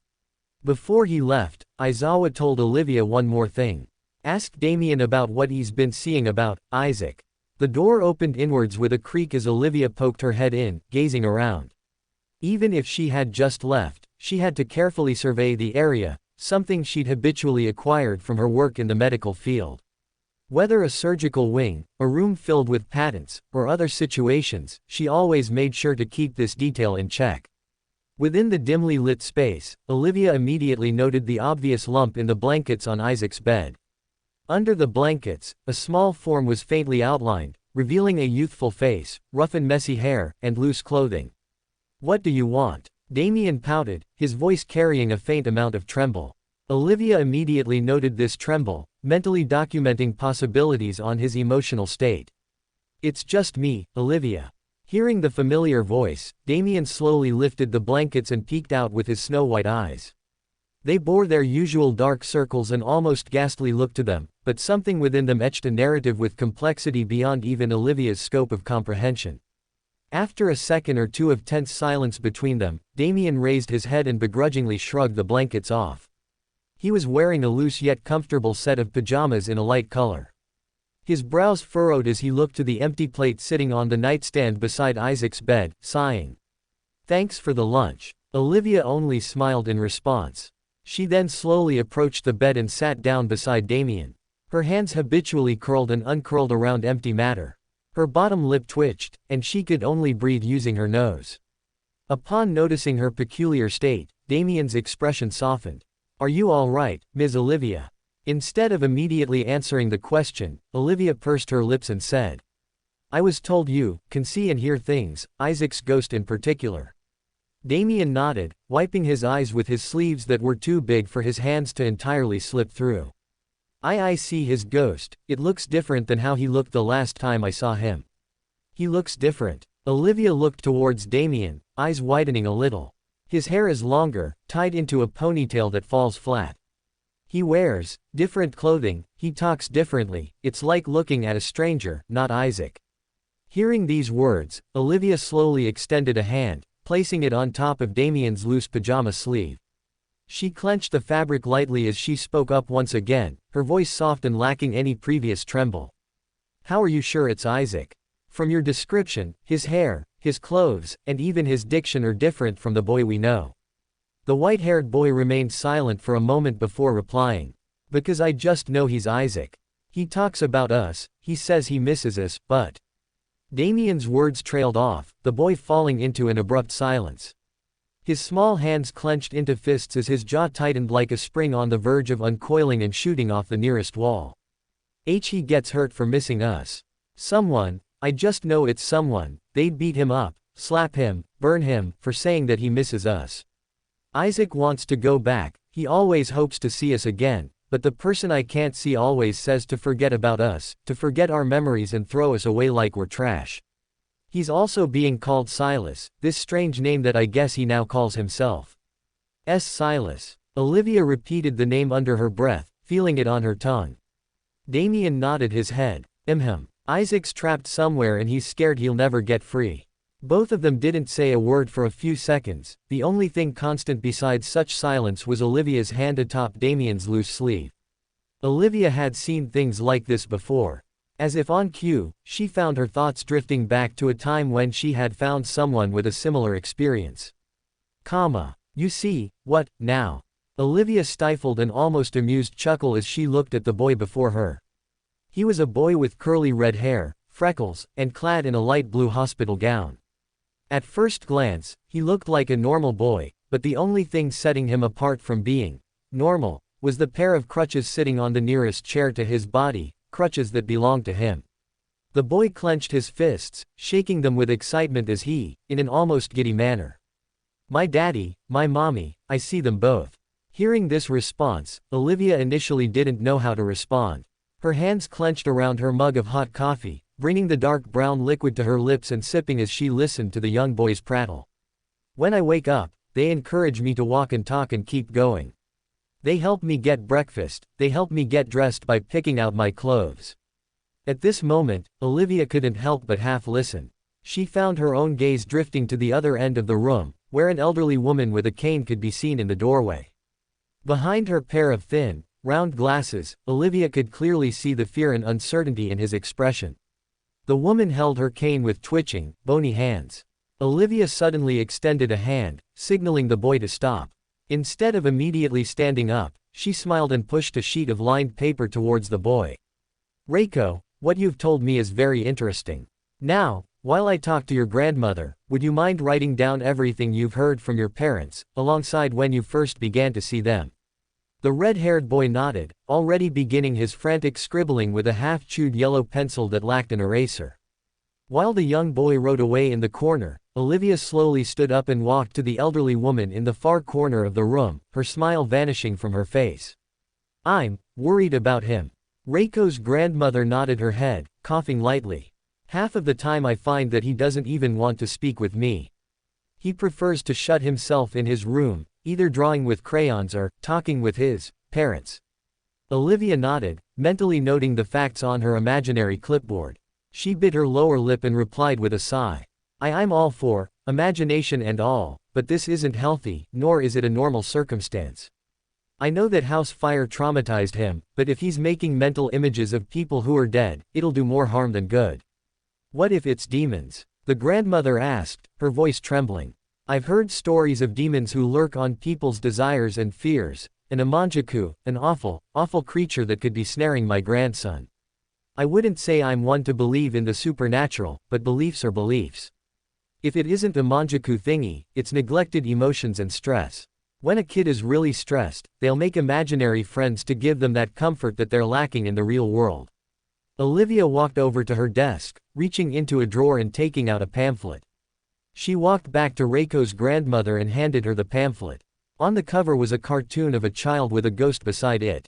Before he left, Aizawa told Olivia one more thing. Ask Damien about what he's been seeing about Isaac. The door opened inwards with a creak as Olivia poked her head in, gazing around. Even if she had just left, she had to carefully survey the area, something she'd habitually acquired from her work in the medical field. Whether a surgical wing, a room filled with patents, or other situations, she always made sure to keep this detail in check. Within the dimly lit space, Olivia immediately noted the obvious lump in the blankets on Isaac's bed. Under the blankets, a small form was faintly outlined, revealing a youthful face, rough and messy hair, and loose clothing. What do you want? Damien pouted, his voice carrying a faint amount of tremble. Olivia immediately noted this tremble, mentally documenting possibilities on his emotional state. It's just me, Olivia. Hearing the familiar voice, Damien slowly lifted the blankets and peeked out with his snow-white eyes. They bore their usual dark circles and almost ghastly look to them, but something within them etched a narrative with complexity beyond even Olivia's scope of comprehension. After a second or two of tense silence between them, Damien raised his head and begrudgingly shrugged the blankets off. He was wearing a loose yet comfortable set of pajamas in a light color. His brows furrowed as he looked to the empty plate sitting on the nightstand beside Isaac's bed, sighing. Thanks for the lunch. Olivia only smiled in response. She then slowly approached the bed and sat down beside Damien. Her hands habitually curled and uncurled around empty matter. Her bottom lip twitched, and she could only breathe using her nose. Upon noticing her peculiar state, Damien's expression softened. Are you all right, Ms. Olivia? Instead of immediately answering the question, Olivia pursed her lips and said. I was told you can see and hear things, Isaac's ghost in particular. Damien nodded, wiping his eyes with his sleeves that were too big for his hands to entirely slip through. I see his ghost. It looks different than how he looked the last time I saw him. He looks different. Olivia looked towards Damien, eyes widening a little. His hair is longer, tied into a ponytail that falls flat. He wears different clothing, he talks differently, it's like looking at a stranger, not Isaac. Hearing these words, Olivia slowly extended a hand, placing it on top of Damien's loose pajama sleeve. She clenched the fabric lightly as she spoke up once again, her voice soft and lacking any previous tremble. How are you sure it's Isaac? From your description, his hair, his clothes, and even his diction are different from the boy we know. The white-haired boy remained silent for a moment before replying. Because I just know he's Isaac. He talks about us, he says he misses us, but... Damien's words trailed off, the boy falling into an abrupt silence. His small hands clenched into fists as his jaw tightened like a spring on the verge of uncoiling and shooting off the nearest wall. He gets hurt for missing us. Someone, I just know it's someone, they'd beat him up, slap him, burn him, for saying that he misses us. Isaac wants to go back, he always hopes to see us again, but the person I can't see always says to forget about us, to forget our memories and throw us away like we're trash. He's also being called Silas, this strange name that I guess he now calls himself. Silas. Olivia repeated the name under her breath, feeling it on her tongue. Damien nodded his head. Isaac's trapped somewhere and he's scared he'll never get free. Both of them didn't say a word for a few seconds, the only thing constant besides such silence was Olivia's hand atop Damien's loose sleeve. Olivia had seen things like this before. As if on cue, she found her thoughts drifting back to a time when she had found someone with a similar experience. You see, what, now? Olivia stifled an almost amused chuckle as she looked at the boy before her. He was a boy with curly red hair, freckles, and clad in a light blue hospital gown. At first glance, he looked like a normal boy, but the only thing setting him apart from being normal was the pair of crutches sitting on the nearest chair to his body, crutches that belonged to him. The boy clenched his fists, shaking them with excitement as he, in an almost giddy manner. My daddy, my mommy, I see them both. Hearing this response, Olivia initially didn't know how to respond. Her hands clenched around her mug of hot coffee, bringing the dark brown liquid to her lips and sipping as she listened to the young boy's prattle. When I wake up, they encourage me to walk and talk and keep going. They help me get breakfast, they help me get dressed by picking out my clothes. At this moment, Olivia couldn't help but half listen. She found her own gaze drifting to the other end of the room, where an elderly woman with a cane could be seen in the doorway. Behind her pair of thin, round glasses, Olivia could clearly see the fear and uncertainty in his expression. The woman held her cane with twitching, bony hands. Olivia suddenly extended a hand, signaling the boy to stop. Instead of immediately standing up, she smiled and pushed a sheet of lined paper towards the boy. Reiko, what you've told me is very interesting. Now, while I talk to your grandmother, would you mind writing down everything you've heard from your parents, alongside when you first began to see them? The red-haired boy nodded, already beginning his frantic scribbling with a half-chewed yellow pencil that lacked an eraser. While the young boy wrote away in the corner, Olivia slowly stood up and walked to the elderly woman in the far corner of the room, her smile vanishing from her face. I'm worried about him. Reiko's grandmother nodded her head, coughing lightly. Half of the time I find that he doesn't even want to speak with me. He prefers to shut himself in his room, either drawing with crayons or talking with his parents. Olivia nodded, mentally noting the facts on her imaginary clipboard. She bit her lower lip and replied with a sigh. I'm all for imagination and all, but this isn't healthy, nor is it a normal circumstance. I know that house fire traumatized him, but if he's making mental images of people who are dead, it'll do more harm than good. What if it's demons? The grandmother asked, her voice trembling. I've heard stories of demons who lurk on people's desires and fears, and a manjaku, an awful, awful creature that could be snaring my grandson. I wouldn't say I'm one to believe in the supernatural, but beliefs are beliefs. If it isn't a manjaku thingy, it's neglected emotions and stress. When a kid is really stressed, they'll make imaginary friends to give them that comfort that they're lacking in the real world. Olivia walked over to her desk, reaching into a drawer and taking out a pamphlet. She walked back to Reiko's grandmother and handed her the pamphlet. On the cover was a cartoon of a child with a ghost beside it.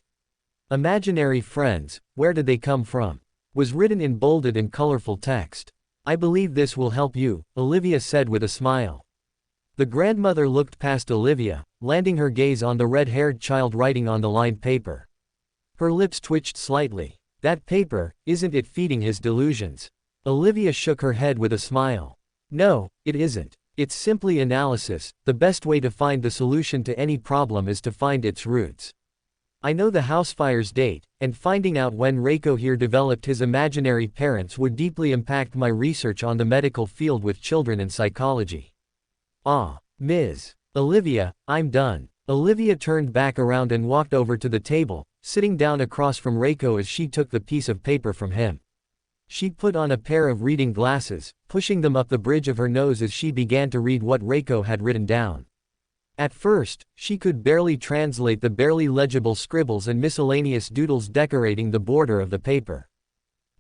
Imaginary friends, where did they come from? Was written in bolded and colorful text. I believe this will help you, Olivia said with a smile. The grandmother looked past Olivia, landing her gaze on the red-haired child writing on the lined paper. Her lips twitched slightly. That paper, isn't it feeding his delusions? Olivia shook her head with a smile. No, it isn't. It's simply analysis. The best way to find the solution to any problem is to find its roots. I know the house fire's date, and finding out when Reiko here developed his imaginary parents would deeply impact my research on the medical field with children and psychology. Ah, Ms. Olivia, I'm done. Olivia turned back around and walked over to the table, sitting down across from Reiko as she took the piece of paper from him. She put on a pair of reading glasses, pushing them up the bridge of her nose as she began to read what Reiko had written down. At first, she could barely translate the barely legible scribbles and miscellaneous doodles decorating the border of the paper.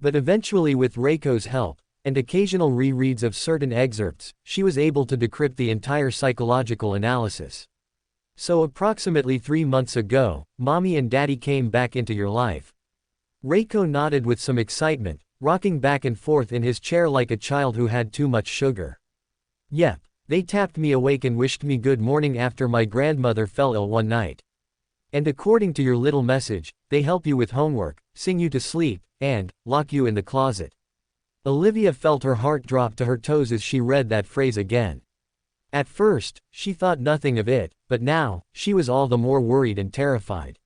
But eventually, with Reiko's help, and occasional rereads of certain excerpts, she was able to decrypt the entire psychological analysis. So approximately 3 months ago, Mommy and Daddy came back into your life. Reiko nodded with some excitement, rocking back and forth in his chair like a child who had too much sugar. Yep, they tapped me awake and wished me good morning after my grandmother fell ill one night. And according to your little message, they help you with homework, sing you to sleep, and lock you in the closet. Olivia felt her heart drop to her toes as she read that phrase again. At first, she thought nothing of it, but now, she was all the more worried and terrified.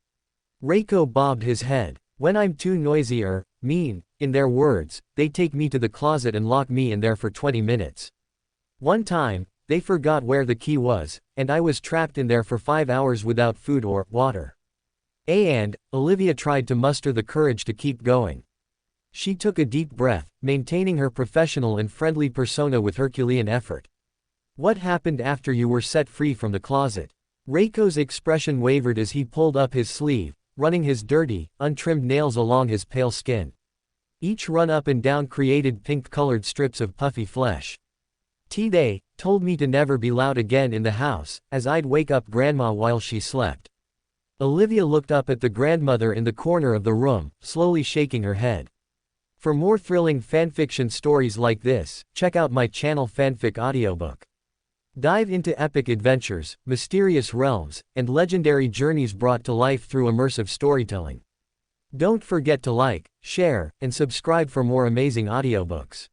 Reiko bobbed his head. When I'm too noisy or mean, in their words, they take me to the closet and lock me in there for 20 minutes. One time, they forgot where the key was, and I was trapped in there for 5 hours without food or water. And Olivia tried to muster the courage to keep going. She took a deep breath, maintaining her professional and friendly persona with Herculean effort. What happened after you were set free from the closet? Reiko's expression wavered as he pulled up his sleeve, running his dirty, untrimmed nails along his pale skin. Each run up and down created pink-colored strips of puffy flesh. They told me to never be loud again in the house, as I'd wake up Grandma while she slept. Olivia looked up at the grandmother in the corner of the room, slowly shaking her head. For more thrilling fanfiction stories like this, check out my channel Fanfic Audiobook. Dive into epic adventures, mysterious realms, and legendary journeys brought to life through immersive storytelling. Don't forget to like, share, and subscribe for more amazing audiobooks.